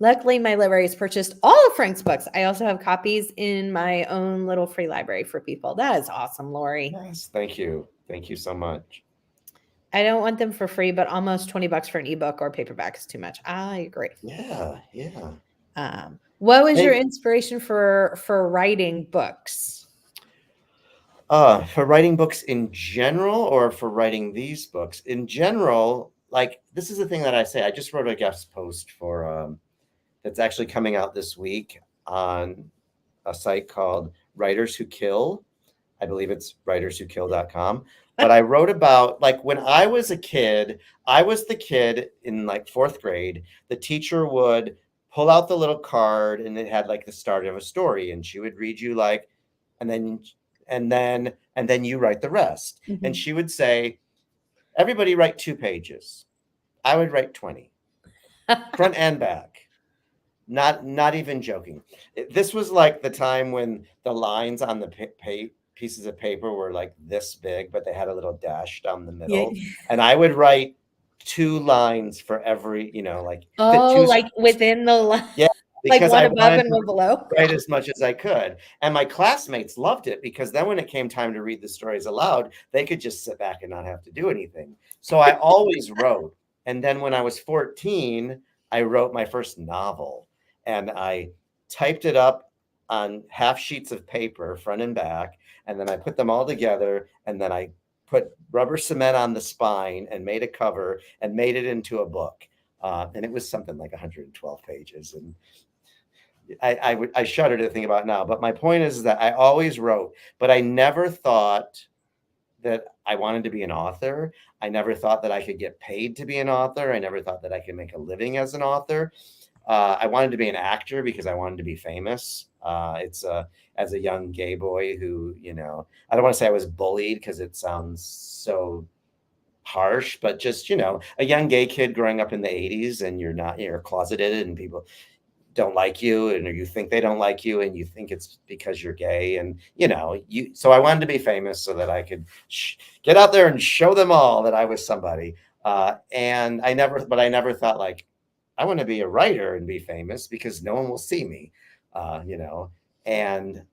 Luckily, my library has purchased all of Frank's books. I also have copies in my own little free library for people. That is awesome, Lori. Yes, thank you. Thank you so much. I don't want them for free, but almost $20 for an ebook or paperback is too much. I agree. Yeah. What was your inspiration for writing books? For writing books in general, or for writing these books in general? Like, this is the thing that I say. I just wrote a guest post for that's actually coming out this week on a site called Writers Who Kill. I believe it's writerswhokill.com. But I wrote about, like, when I was a kid, I was the kid in like 4th grade. The teacher would pull out the little card and it had like the start of a story, and she would read you like, and then you write the rest. Mm-hmm. And she would say, everybody write 2 pages. I would write 20, front and back. Not even joking. This was like the time when the lines on the pieces of paper were like this big, but they had a little dash down the middle. Yeah. And I would write 2 lines for every, like. Like within the line. Yeah. Because like one above and one below. Write as much as I could. And my classmates loved it, because then when it came time to read the stories aloud, they could just sit back and not have to do anything. So I always wrote. And then when I was 14, I wrote my first novel. And I typed it up on half sheets of paper, front and back. And then I put them all together. And then I put rubber cement on the spine and made a cover and made it into a book. And it was something like 112 pages. And I shudder to think about it now. But my point is that I always wrote, but I never thought that I wanted to be an author. I never thought that I could get paid to be an author. I never thought that I could make a living as an author. I wanted to be an actor because I wanted to be famous. As a young gay boy who, I don't want to say I was bullied because it sounds so harsh, but just, a young gay kid growing up in the 80s, and you're closeted and people don't like you, and or you think they don't like you, and you think it's because you're gay, and so I wanted to be famous so that I could get out there and show them all that I was somebody. And I never thought like I want to be a writer and be famous because no one will see me, and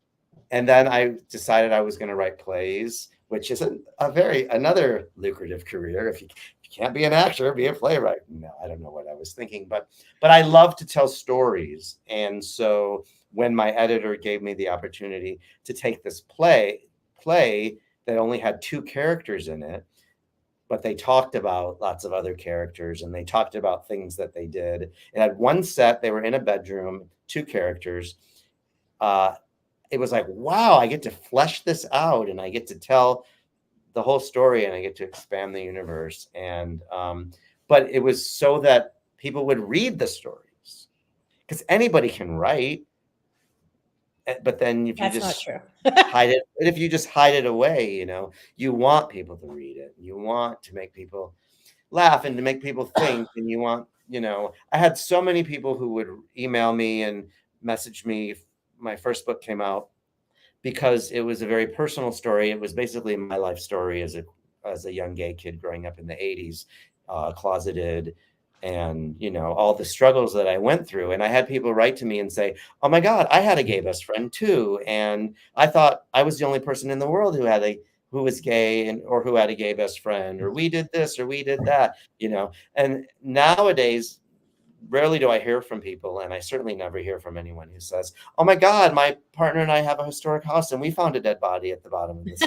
then I decided I was going to write plays, which is another lucrative career. If you can't be an actor, be a playwright. No, I don't know what I was thinking, but I love to tell stories. And so when my editor gave me the opportunity to take this play that only had 2 characters in it, but they talked about lots of other characters, and they talked about things that they did. It had one set. They were in a bedroom, 2 characters. It was like, wow, I get to flesh this out, and I get to tell the whole story, and I get to expand the universe. And but it was so that people would read the stories, because anybody can write, but then if you just hide it, if you just hide it away, you want people to read it. You want to make people laugh and to make people think, and you want, I had so many people who would email me and message me. My first book came out because it was a very personal story. It was basically my life story as a young gay kid growing up in the 80s, closeted, and all the struggles that I went through. And I had people write to me and say, oh my God, I had a gay best friend too, and I thought I was the only person in the world who was gay, or who had a gay best friend, or we did this or we did that. And nowadays, rarely do I hear from people, and I certainly never hear from anyone who says, oh my God, my partner and I have a historic house, and we found a dead body at the bottom of this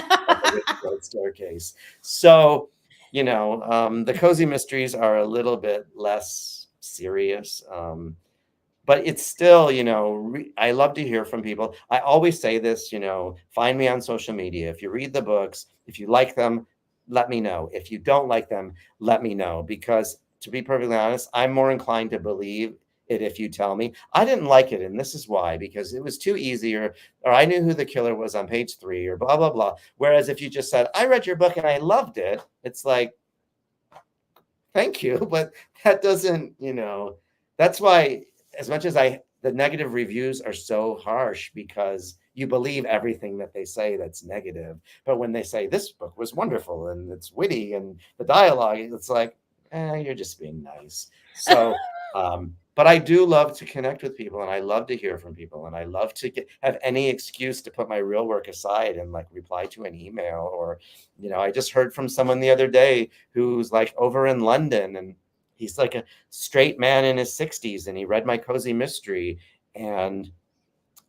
staircase. So, the cozy mysteries are a little bit less serious, but it's still, I love to hear from people. I always say this, find me on social media. If you read the books, if you like them, let me know. If you don't like them, let me know, because to be perfectly honest, I'm more inclined to believe it if you tell me. I didn't like it, and this is why, because it was too easy, or I knew who the killer was on page 3, or blah, blah, blah. Whereas if you just said, I read your book and I loved it, it's like, thank you. But that doesn't, that's why, as much as the negative reviews are so harsh, because you believe everything that they say that's negative. But when they say this book was wonderful and it's witty and the dialogue, it's like, you're just being nice. So, but I do love to connect with people, and I love to hear from people, and I love to have any excuse to put my real work aside and like reply to an email. Or, I just heard from someone the other day who's like over in London, and he's like a straight man in his 60s, and he read my cozy mystery. And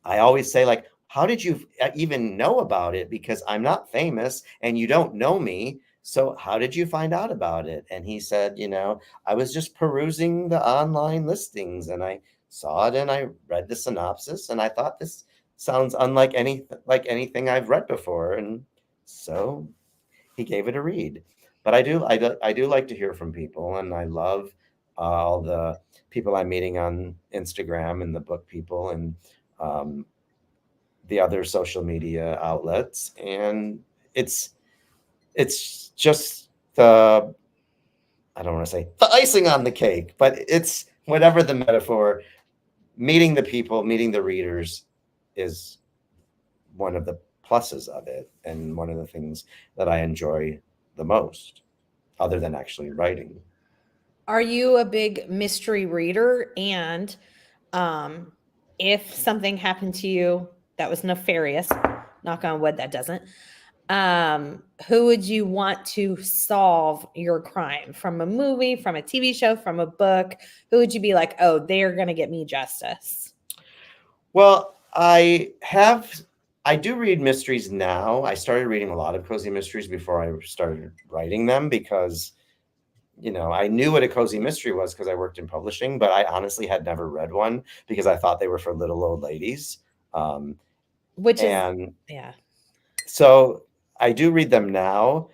I always say, like, how did you even know about it? Because I'm not famous and you don't know me. So how did you find out about it? And he said, I was just perusing the online listings, and I saw it, and I read the synopsis, and I thought this sounds unlike anything I've read before. And so he gave it a read. But I do like to hear from people, and I love all the people I'm meeting on Instagram, and the book people, and the other social media outlets. And it's just I don't want to say the icing on the cake, but it's whatever the metaphor. Meeting the people, meeting the readers is one of the pluses of it, and one of the things that I enjoy the most, other than actually writing. Are you a big mystery reader? And if something happened to you that was nefarious, knock on wood that doesn't, who would you want to solve your crime? From a movie, from a TV show, from a book? Who would you be like, oh, they're going to get me justice? Well, I do read mysteries now. I started reading a lot of cozy mysteries before I started writing them, because I knew what a cozy mystery was because I worked in publishing, but I honestly had never read one because I thought they were for little old ladies. Yeah. So I do read them now,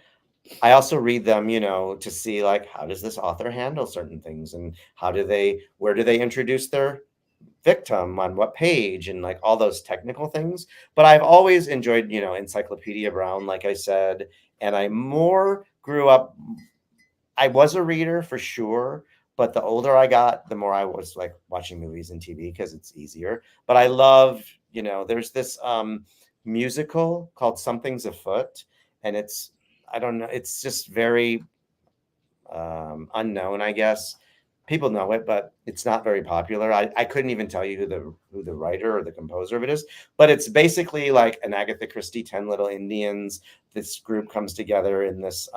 I also read them, to see like how does this author handle certain things and where do they introduce their victim on what page and like all those technical things. But I've always enjoyed, Encyclopedia Brown, like I said, and I more grew up. I was a reader for sure, but the older I got, the more I was like watching movies and TV because it's easier. But I love, there's this musical called Something's Afoot, and I don't know, it's just very unknown, I guess. People know it, but it's not very popular. I couldn't even tell you who the writer or the composer of it is, but it's basically like an Agatha Christie 10 Little Indians. This group comes together in this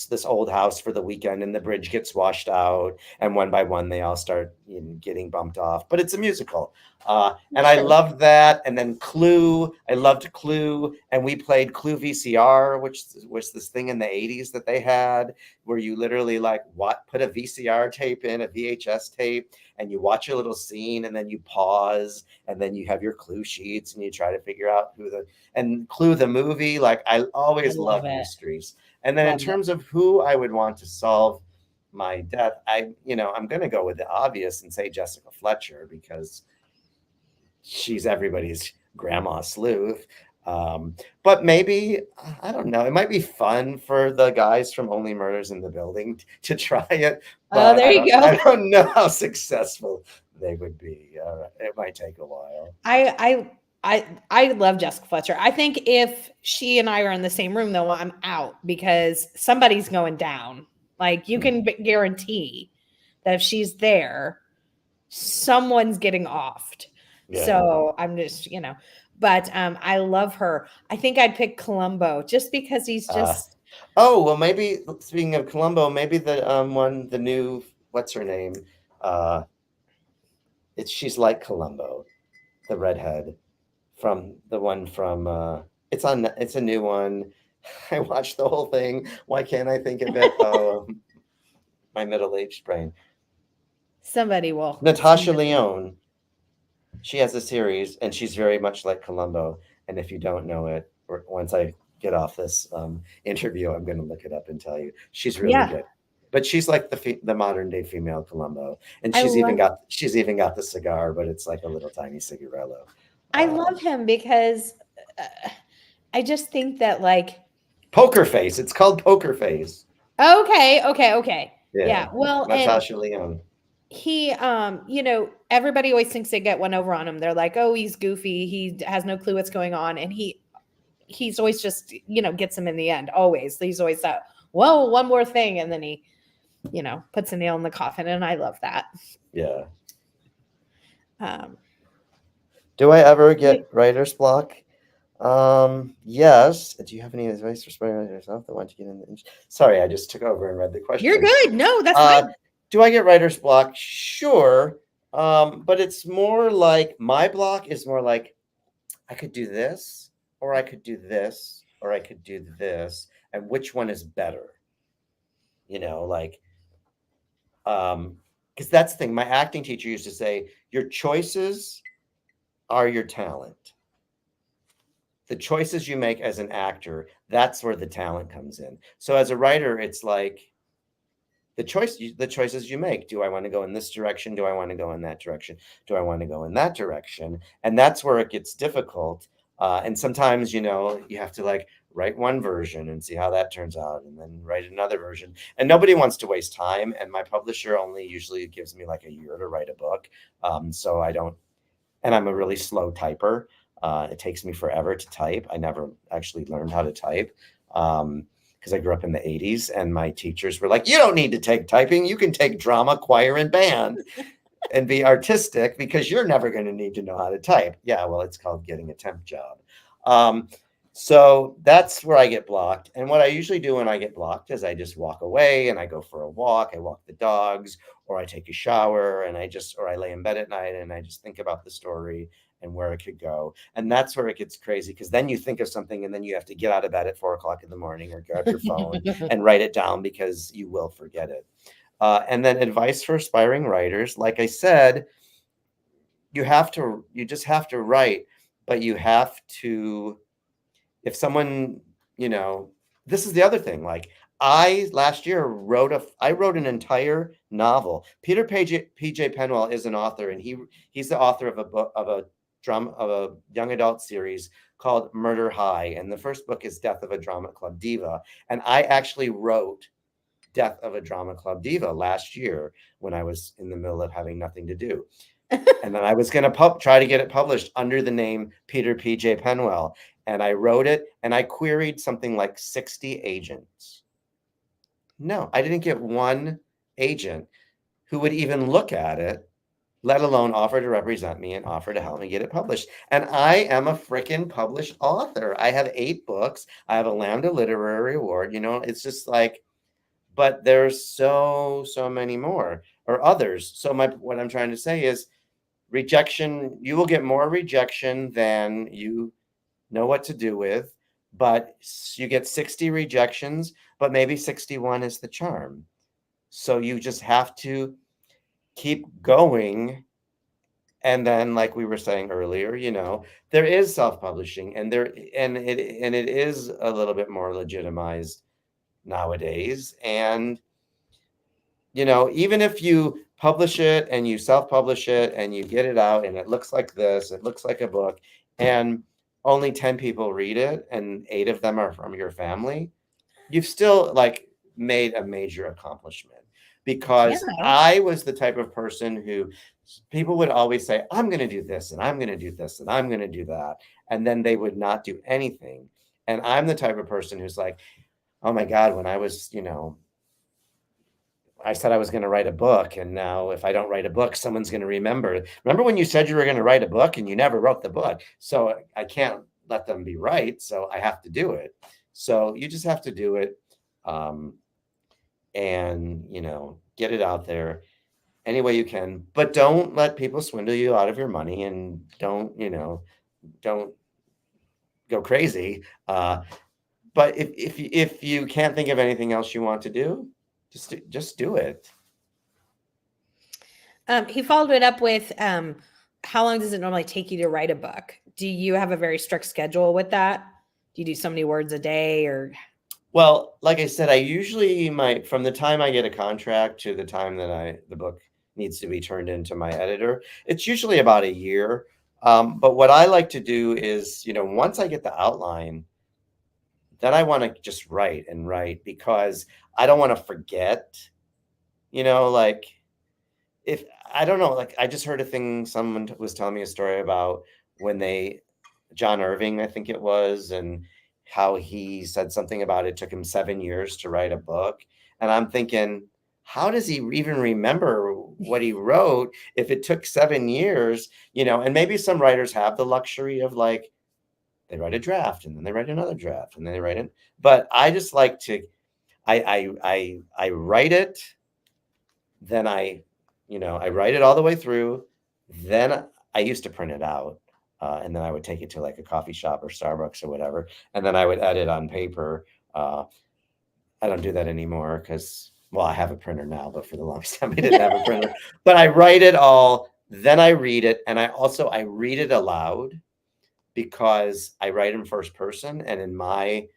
this old house for the weekend, and the bridge gets washed out, and one by one they all start getting bumped off, but it's a musical. And I Sure. loved that. And then Clue, I loved Clue, and we played Clue VCR, which was this thing in the 80s that they had where you literally like put a VCR tape in a VHS tape, and you watch a little scene, and then you pause, and then you have your clue sheets, and you try to figure out and Clue the movie. Like I I always love loved it. mysteries. And then in Love it. terms of who I would want to solve my death, I'm going to go with the obvious and say Jessica Fletcher, because she's everybody's grandma sleuth. But maybe, I don't know, it might be fun for the guys from Only Murders in the Building to try it, Oh, but there you I go. don't know how successful they would be. It might take a while. I love Jessica Fletcher. I think if she and I are in the same room, though, I'm out because somebody's going down. Like you can guarantee that if she's there, someone's getting offed. Yeah. So I'm just, but I love her. I think I'd pick Columbo just because he's just Oh, well, maybe speaking of Columbo, maybe the new, what's her name? She's like Columbo, the redhead from the one from it's a new one. I watched the whole thing. Why can't I think of it? Oh, my middle-aged brain. somebody will. Natasha Lyonne. She has a series, and she's very much like Columbo. And if you don't know it, or once I get off this interview, I'm going to look it up and tell you. She's really Yeah. good. But she's like the modern day female Columbo, and I she's even love got the cigar, but it's like a little tiny cigarello. I love him because I just think that like Poker Face. It's called Poker Face. okay. Yeah. Well, and Natasha Lyonne. he everybody always thinks they get one over on him. They're like, "Oh, he's goofy. He has no clue what's going on." And he's always just, gets him in the end. Always. He's always that, "Whoa, one more thing." And then he, puts a nail in the coffin, and I love that. Yeah. Um Do I ever get writer's block? Yes. Do you have any advice for aspiring yourself that want to get in the Sorry, I just took over and read the question. You're good. No, that's fine. Do I get writer's block? Sure. But it's more like my block is more like I could do this, or I could do this, or I could do this, and which one is better? Like because that's the thing. My acting teacher used to say, your choices are your talent. The choices you make as an actor, that's where the talent comes in. So as a writer, it's like the choices you make. Do I want to go in this direction? Do I want to go in that direction? Do I want to go in that direction? And that's where it gets difficult. And sometimes, you have to like write one version and see how that turns out, and then write another version. And nobody wants to waste time. And my publisher only usually gives me like a year to write a book. So I don't, and I'm a really slow typer. It takes me forever to type. I never actually learned how to type because I grew up in the 80s, and my teachers were like, you don't need to take typing. You can take drama, choir, and band and be artistic because you're never going to need to know how to type. Yeah, well, it's called getting a temp job. So that's where I get blocked. And what I usually do when I get blocked is I just walk away and I go for a walk. I walk the dogs, or I take a shower, and or I lay in bed at night and I just think about the story and where it could go. And that's where it gets crazy, because then you think of something and then you have to get out of bed at 4:00 in the morning or grab your phone and write it down because you will forget it. And then advice for aspiring writers, like I said, you just have to write, but you have to, if someone you know, this is the other thing. Like I last year I wrote an entire novel. Peter PJ Penwell is an author, and he's the author of a book of a young adult series called Murder High, and the first book is Death of a Drama Club Diva. And I actually wrote Death of a Drama Club Diva last year when I was in the middle of having nothing to do. And then I was going to try to get it published under the name Peter PJ Penwell. And I wrote it, and I queried something like 60 agents. No, I didn't get one agent who would even look at it, let alone offer to represent me and offer to help me get it published. And I am a freaking published author. I have 8 books. I have a Lambda Literary Award. You know, it's just like, but there's so many more or others. So what I'm trying to say is, rejection, you will get more rejection than you know what to do with, but you get 60 rejections, but maybe 61 is the charm. So you just have to keep going. And then, like we were saying earlier, you know, there is self-publishing, and it is a little bit more legitimized nowadays. And you know, even if you publish it and you self-publish it and you get it out and it looks like this, it looks like a book, and only 10 people read it and 8 of them are from your family, you've still like made a major accomplishment. Because Yeah. I was the type of person who people would always say, I'm going to do this and I'm going to do this and I'm going to do that. And then they would not do anything. And I'm the type of person who's like, oh my God, when I was, you know, I said I was going to write a book, and now if I don't write a book, someone's going to remember. Remember when you said you were going to write a book and you never wrote the book? So I can't let them be right. So I have to do it. So you just have to do it, and you know, get it out there any way you can. But don't let people swindle you out of your money, and don't go crazy. But if you can't think of anything else you want to do, just do it. He followed it up with, how long does it normally take you to write a book? Do you have a very strict schedule with that? Do you do so many words a day, or? Well, like I said, I usually from the time I get a contract to the time that the book needs to be turned into my editor, it's usually about a year. But what I like to do is, you know, once I get the outline, then I want to just write and write, because I don't want to forget, you know, like if I don't know, like I just heard a thing, someone was telling me a story about when John Irving, I think it was, and how he said something about it took him 7 years to write a book. And I'm thinking, how does he even remember what he wrote if it took 7 years? You know, and maybe some writers have the luxury of like, they write a draft and then they write another draft and then they write it. But I just like to, I write it, then I write it all the way through. Then I used to print it out, and then I would take it to like a coffee shop or Starbucks or whatever, and then I would edit on paper. I don't do that anymore because, well, I have a printer now, but for the longest time I didn't have a printer. But I write it all, then I read it, and I read it aloud, because I write in first person, and in my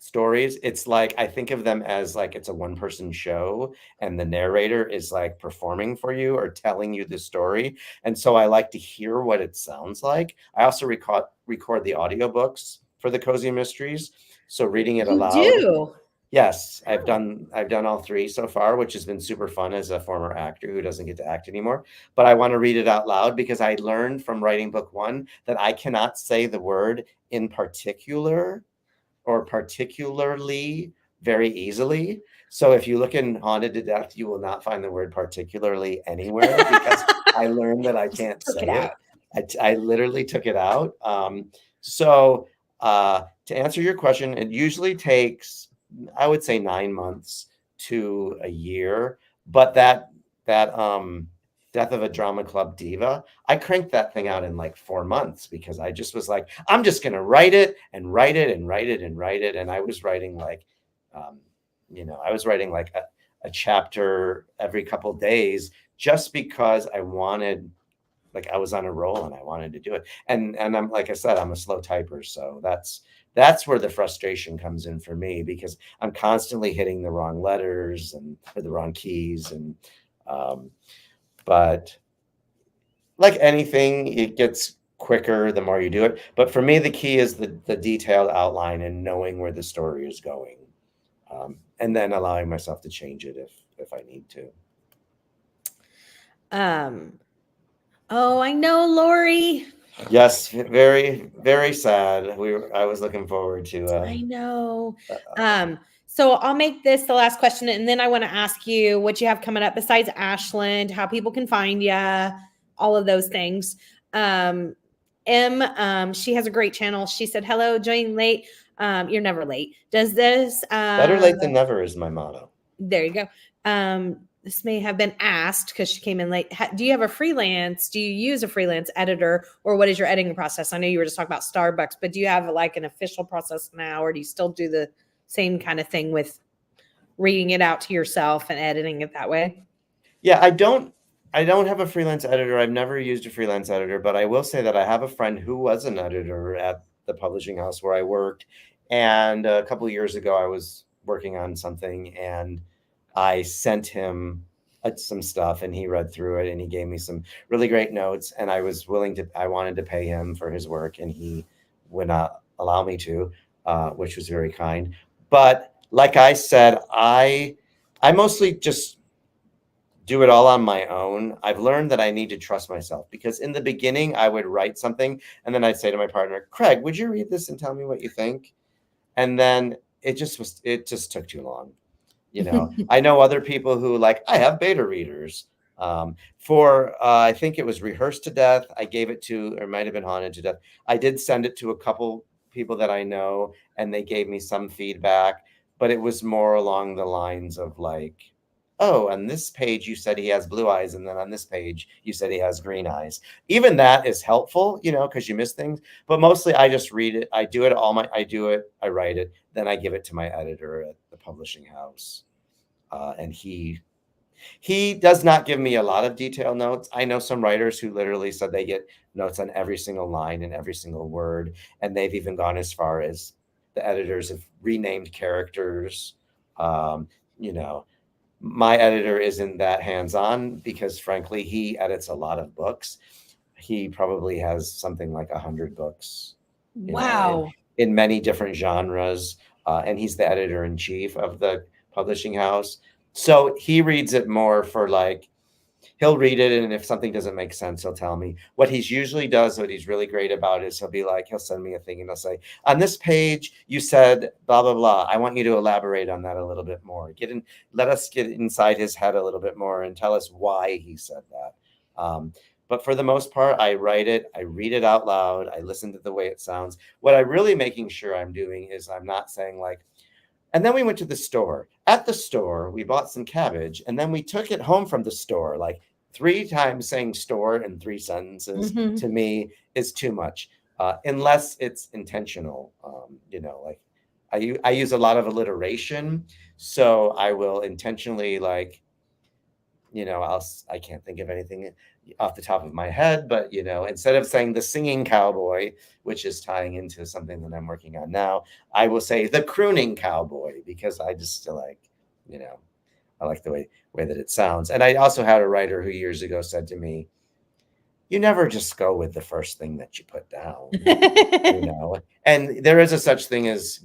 stories, it's like I think of them as like it's a one-person show, and the narrator is like performing for you or telling you the story. And so I like to hear what it sounds like. I also record the audiobooks for the Cozy Mysteries, so reading it aloud. You do? Yes, I've done all 3 so far, which has been super fun as a former actor who doesn't get to act anymore. But I want to read it out loud, because I learned from writing book 1 that I cannot say the word in particular or particularly very easily. So if you look in Haunted to Death, you will not find the word particularly anywhere, because I learned that I can't say it. I literally took it out. So to answer your question, it usually takes, I would say, 9 months to a year. But that Death of a Drama Club Diva, I cranked that thing out in like 4 months, because I just was like, I'm just going to write it and write it and write it and write it. And I was writing like, I was writing like a chapter every couple of days, just because I wanted, like I was on a roll and I wanted to do it. And I'm, like I said, I'm a slow typer. So that's that's where the frustration comes in for me, because I'm constantly hitting the wrong letters or the wrong keys. But like anything, it gets quicker the more you do it. But for me, the key is the detailed outline and knowing where the story is going, and then allowing myself to change it if I need to. Oh, I know, Lori. Yes, very, very sad. I was looking forward to. I know. So I'll make this the last question, and then I want to ask you what you have coming up besides Ashland, how people can find you, all of those things. She has a great channel. She said, "Hello, joining late. You're never late. Does this Better late than never is my motto." There you go. This may have been asked because she came in late. Do you have a freelance? Do you use a freelance editor, or what is your editing process? I know you were just talking about Starbucks, but do you have like an official process now, or do you still do the same kind of thing with reading it out to yourself and editing it that way? Yeah, I don't have a freelance editor. I've never used a freelance editor, but I will say that I have a friend who was an editor at the publishing house where I worked. And a couple of years ago, I was working on something and I sent him some stuff and he read through it and he gave me some really great notes. And I wanted to pay him for his work and he would not allow me to, which was very kind. But like I said, I mostly just do it all on my own. I've learned that I need to trust myself, because in the beginning I would write something and then I'd say to my partner, Craig, would you read this and tell me what you think? And then it just took too long. I know other people who I have beta readers. I think it was Rehearsed to Death. I gave it to, or it might've been Haunted to Death. I did send it to a couple people that I know and they gave me some feedback, but it was more along the lines of oh, on this page you said he has blue eyes, and then on this page you said he has green eyes. Even that is helpful, because you miss things. But mostly I just read it. I write it, then I give it to my editor at the publishing house. And he does not give me a lot of detailed notes. I know some writers who literally said they get notes on every single line and every single word. And they've even gone as far as the editors have renamed characters. My editor isn't that hands-on because frankly, he edits a lot of books. He probably has something like 100 books. Wow. In many different genres. And he's the editor-in-chief of the publishing house. So he reads it more for he'll read it, and if something doesn't make sense, he'll tell me. What he's usually does, what he's really great about is he'll send me a thing and he'll say, on this page, you said blah, blah, blah. I want you to elaborate on that a little bit more. Let us get inside his head a little bit more and tell us why he said that. But for the most part, I write it, I read it out loud, I listen to the way it sounds. What I'm really making sure I'm doing is I'm not saying and then we went to the store. At the store, we bought some cabbage, and then we took it home from the store. 3 times saying store in 3 sentences to me is too much, unless it's intentional. I use a lot of alliteration, so I will intentionally I can't think of anything off the top of my head, but instead of saying the singing cowboy, which is tying into something that I'm working on now, I will say the crooning cowboy, because I just I like the way that it sounds. And I also had a writer who years ago said to me, you never just go with the first thing that you put down, and there is a such thing as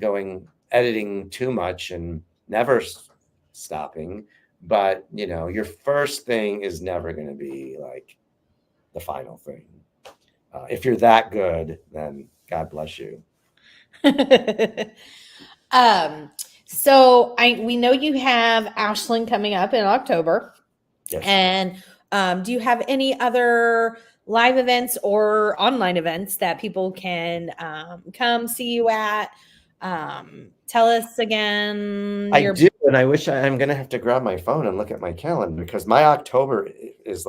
editing too much and never stopping. But, your first thing is never going to be the final thing. If you're that good, then God bless you. So we know you have Ashland coming up in October. Yes. And do you have any other live events or online events that people can come see you at? Tell us again. I do, and I wish I'm going to have to grab my phone and look at my calendar, because my October is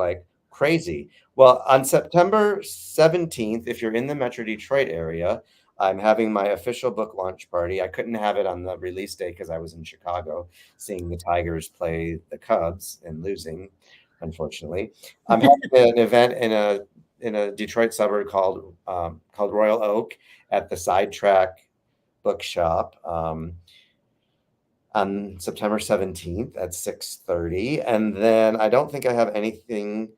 crazy. Well, on September 17th, if you're in the Metro Detroit area, I'm having my official book launch party. I couldn't have it on the release day because I was in Chicago seeing the Tigers play the Cubs and losing, unfortunately. I'm having an event in a Detroit suburb called Royal Oak at the Sidetrack bookshop on September 17th at 6:30. And then I don't think I have anything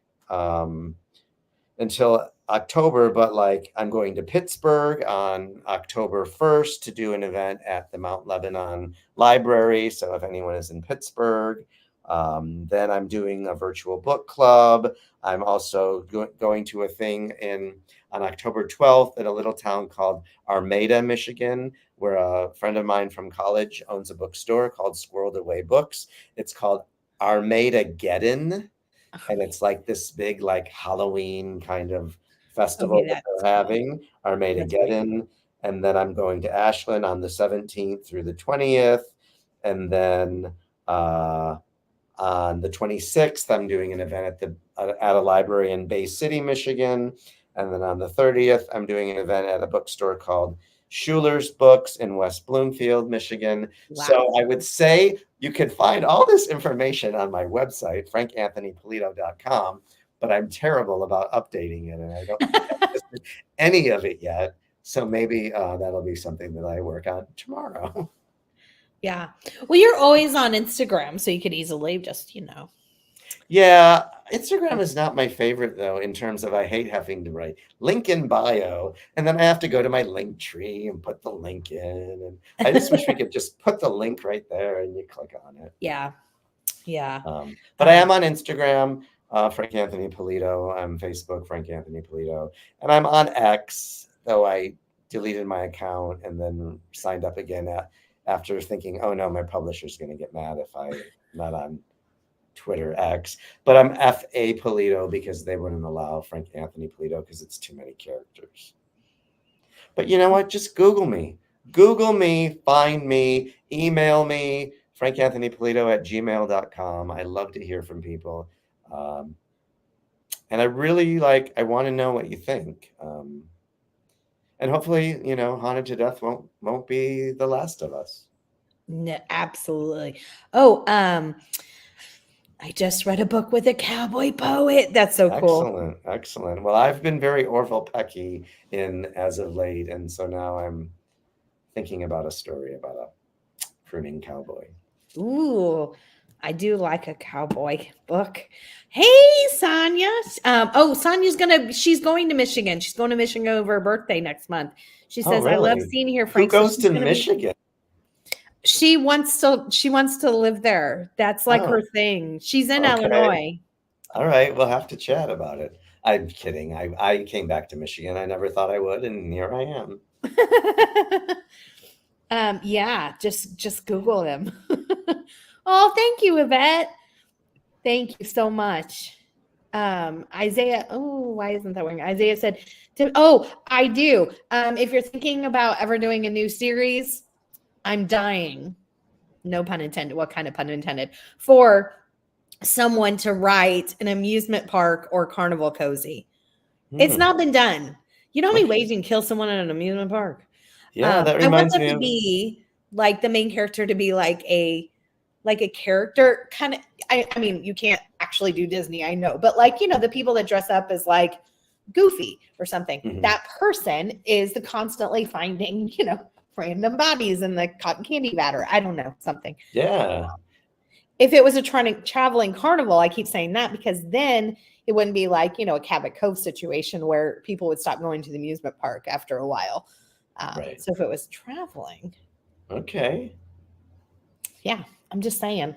until October, but like I'm going to Pittsburgh on October 1st to do an event at the Mount Lebanon Library. So if anyone is in Pittsburgh, then I'm doing a virtual book club. I'm also going to a thing on October 12th at a little town called Armada, Michigan, where a friend of mine from college owns a bookstore called Squirreled Away Books. It's called Armada Geddon. And it's like this big, like Halloween kind of festival Okay, that that's they're cool. having, That's really Armageddon. And then I'm going to Ashland on the 17th through the 20th. And then on the 26th, I'm doing an event at a library in Bay City, Michigan. And then on the 30th, I'm doing an event at a bookstore called Schuler's Books in West Bloomfield, Michigan. wow. So I would say you can find all this information on my website, frankanthonypolito.com, but I'm terrible about updating it, and I don't think I've listed any of it yet. So maybe that'll be something that I work on tomorrow. Yeah. Well, you're always on Instagram, so you could easily just, Yeah, Instagram is not my favorite though, in terms of I hate having to write link in bio, and then I have to go to my link tree and put the link in. And I just wish we could just put the link right there and you click on it. Yeah. Yeah. But I am on Instagram, Frank Anthony Polito. I'm Facebook, Frank Anthony Polito. And I'm on X, though I deleted my account and then signed up again after thinking, oh no, my publisher's going to get mad if I'm not on Twitter X. But I'm F.A. Polito because they wouldn't allow Frank Anthony Polito because it's too many characters. But you know what? Just Google me. Google me, find me, email me, frankanthonypolito@gmail.com. I love to hear from people. And I really I want to know what you think. And hopefully, Haunted to Death won't be the last of us. No, absolutely. Oh, I just read a book with a cowboy poet. That's so cool. Excellent. Well, I've been very Orville Pecky as of late, and so now I'm thinking about a story about a pruning cowboy. Ooh, I do like a cowboy book. Hey, Sonia. She's going to Michigan. She's going to Michigan over her birthday next month. She says, really? I love seeing you here, Frank. Who goes to Michigan? She wants to live there. That's like her thing. She's in Illinois. All right. We'll have to chat about it. I'm kidding. I came back to Michigan. I never thought I would, and here I am. Yeah, just Google him. Oh, thank you, Yvette. Thank you so much. Isaiah, why isn't that working? Isaiah said, I do. If you're thinking about ever doing a new series, I'm dying, no pun intended. What kind of pun intended? For someone to write an amusement park or carnival cozy. It's not been done. You know how many ways you can kill someone at an amusement park? Yeah, that reminds me to be like the main character to be like a character kind of. I mean, you can't actually do Disney, I know, but the people that dress up as like Goofy or something. Mm-hmm. That person is the constantly finding, random bodies in the cotton candy batter. I don't know, something. Yeah. If it was a traveling carnival, I keep saying that because then it wouldn't be like, a Cabot Cove situation where people would stop going to the amusement park after a while. Right. So if it was traveling. Okay. Yeah, I'm just saying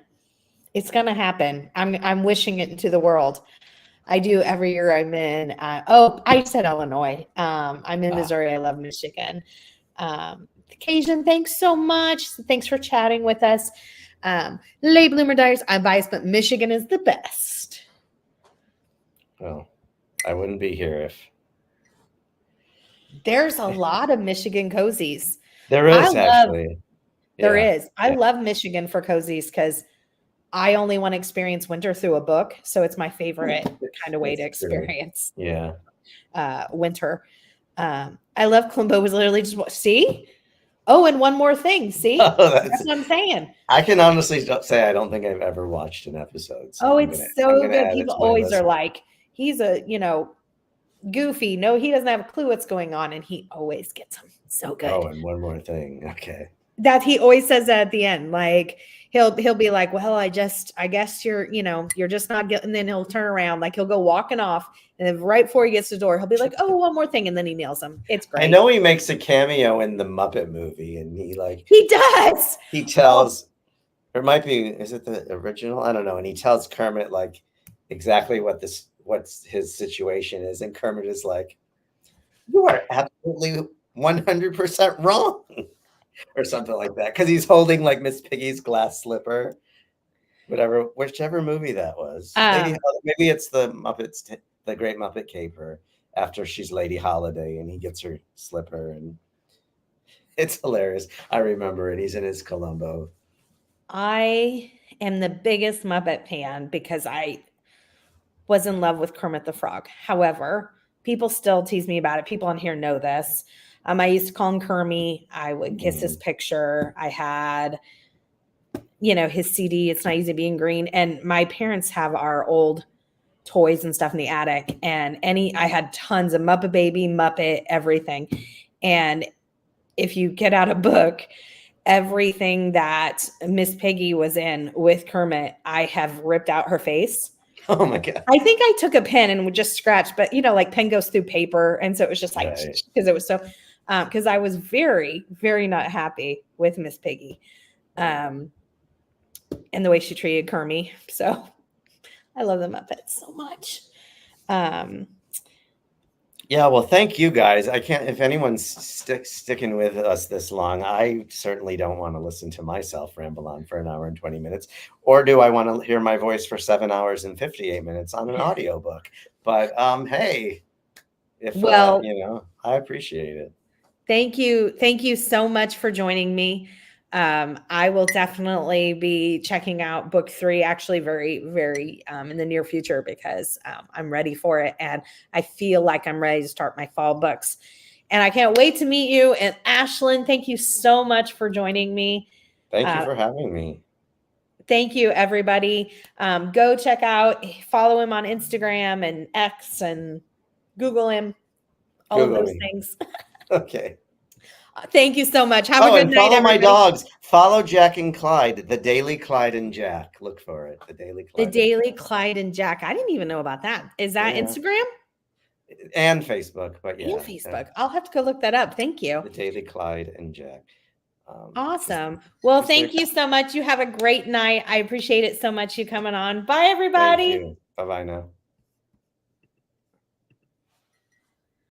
it's going to happen. I'm wishing it into the world. I do every year I'm in. I said Illinois. I'm in Missouri. I love Michigan. Occasion, thanks so much. Thanks for chatting with us. Late Bloomer Diaries, I'm biased, but Michigan is the best. Well, I wouldn't be here if. There's a lot of Michigan cozies. There is actually. There is. I love Michigan for cozies because I only want to experience winter through a book. So it's my favorite kind of way to experience winter. I love Columbo was literally just see. Oh, and one more thing. See, that's what I'm saying. I can honestly say I don't think I've ever watched an episode. So it's so good. People always are like, he's a, goofy. No, he doesn't have a clue what's going on, and he always gets them. So good. Oh, and one more thing. Okay. That he always says that at the end. Like he'll be like, well, I guess you're just not getting, and then he'll turn around, like he'll go walking off, and then right before he gets to the door, he'll be like, oh, one more thing, and then he nails him. It's great. I know he makes a cameo in the Muppet movie, and he does. He tells, or it might be, is it the original? I don't know. And he tells Kermit like exactly what's his situation is, and Kermit is like, you are absolutely 100% wrong. Or something like that, because he's holding like Miss Piggy's glass slipper, whichever movie that was. Maybe it's the Muppets, the Great Muppet Caper, after she's Lady Holiday and he gets her slipper, and it's hilarious. I remember it. He's in his Columbo. I am the biggest Muppet fan because I was in love with Kermit the Frog. However, people still tease me about it. People on here know this. I used to call him Kermie. I would kiss his picture. I had, his CD, It's Not Easy Being Green. And my parents have our old toys and stuff in the attic. And I had tons of Muppet Baby, Muppet, everything. And if you get out a book, everything that Miss Piggy was in with Kermit, I have ripped out her face. Oh my God. I think I took a pen and would just scratch, but like pen goes through paper. And so it was just like, because it was so, because I was very, very not happy with Miss Piggy and the way she treated Kermie. So I love the Muppets so much. Yeah, well, thank you guys. I can't, if anyone's sticking with us this long, I certainly don't want to listen to myself ramble on for an hour and 20 minutes, or do I want to hear my voice for 7 hours and 58 minutes on an audiobook? But hey, if I appreciate it. Thank you so much for joining me. I will definitely be checking out book 3 actually very, very in the near future, because I'm ready for it. And I feel like I'm ready to start my fall books. And I can't wait to meet you. And Ashlyn, thank you so much for joining me. Thank you for having me. Thank you, everybody. Go check out, follow him on Instagram and X and Google him, all of those things. Okay. Thank you so much. Have a good night, follow everybody. my dogs. Follow Jack and Clyde, the Daily Clyde and Jack. Look for it. The Daily Clyde and Jack. I didn't even know about that. Is that Instagram? And Facebook, but yeah. And Facebook. I'll have to go look that up. Thank you. The Daily Clyde and Jack. Awesome. Well, thank you so much. You have a great night. I appreciate it so much, you coming on. Bye, everybody. Thank you. Bye-bye now.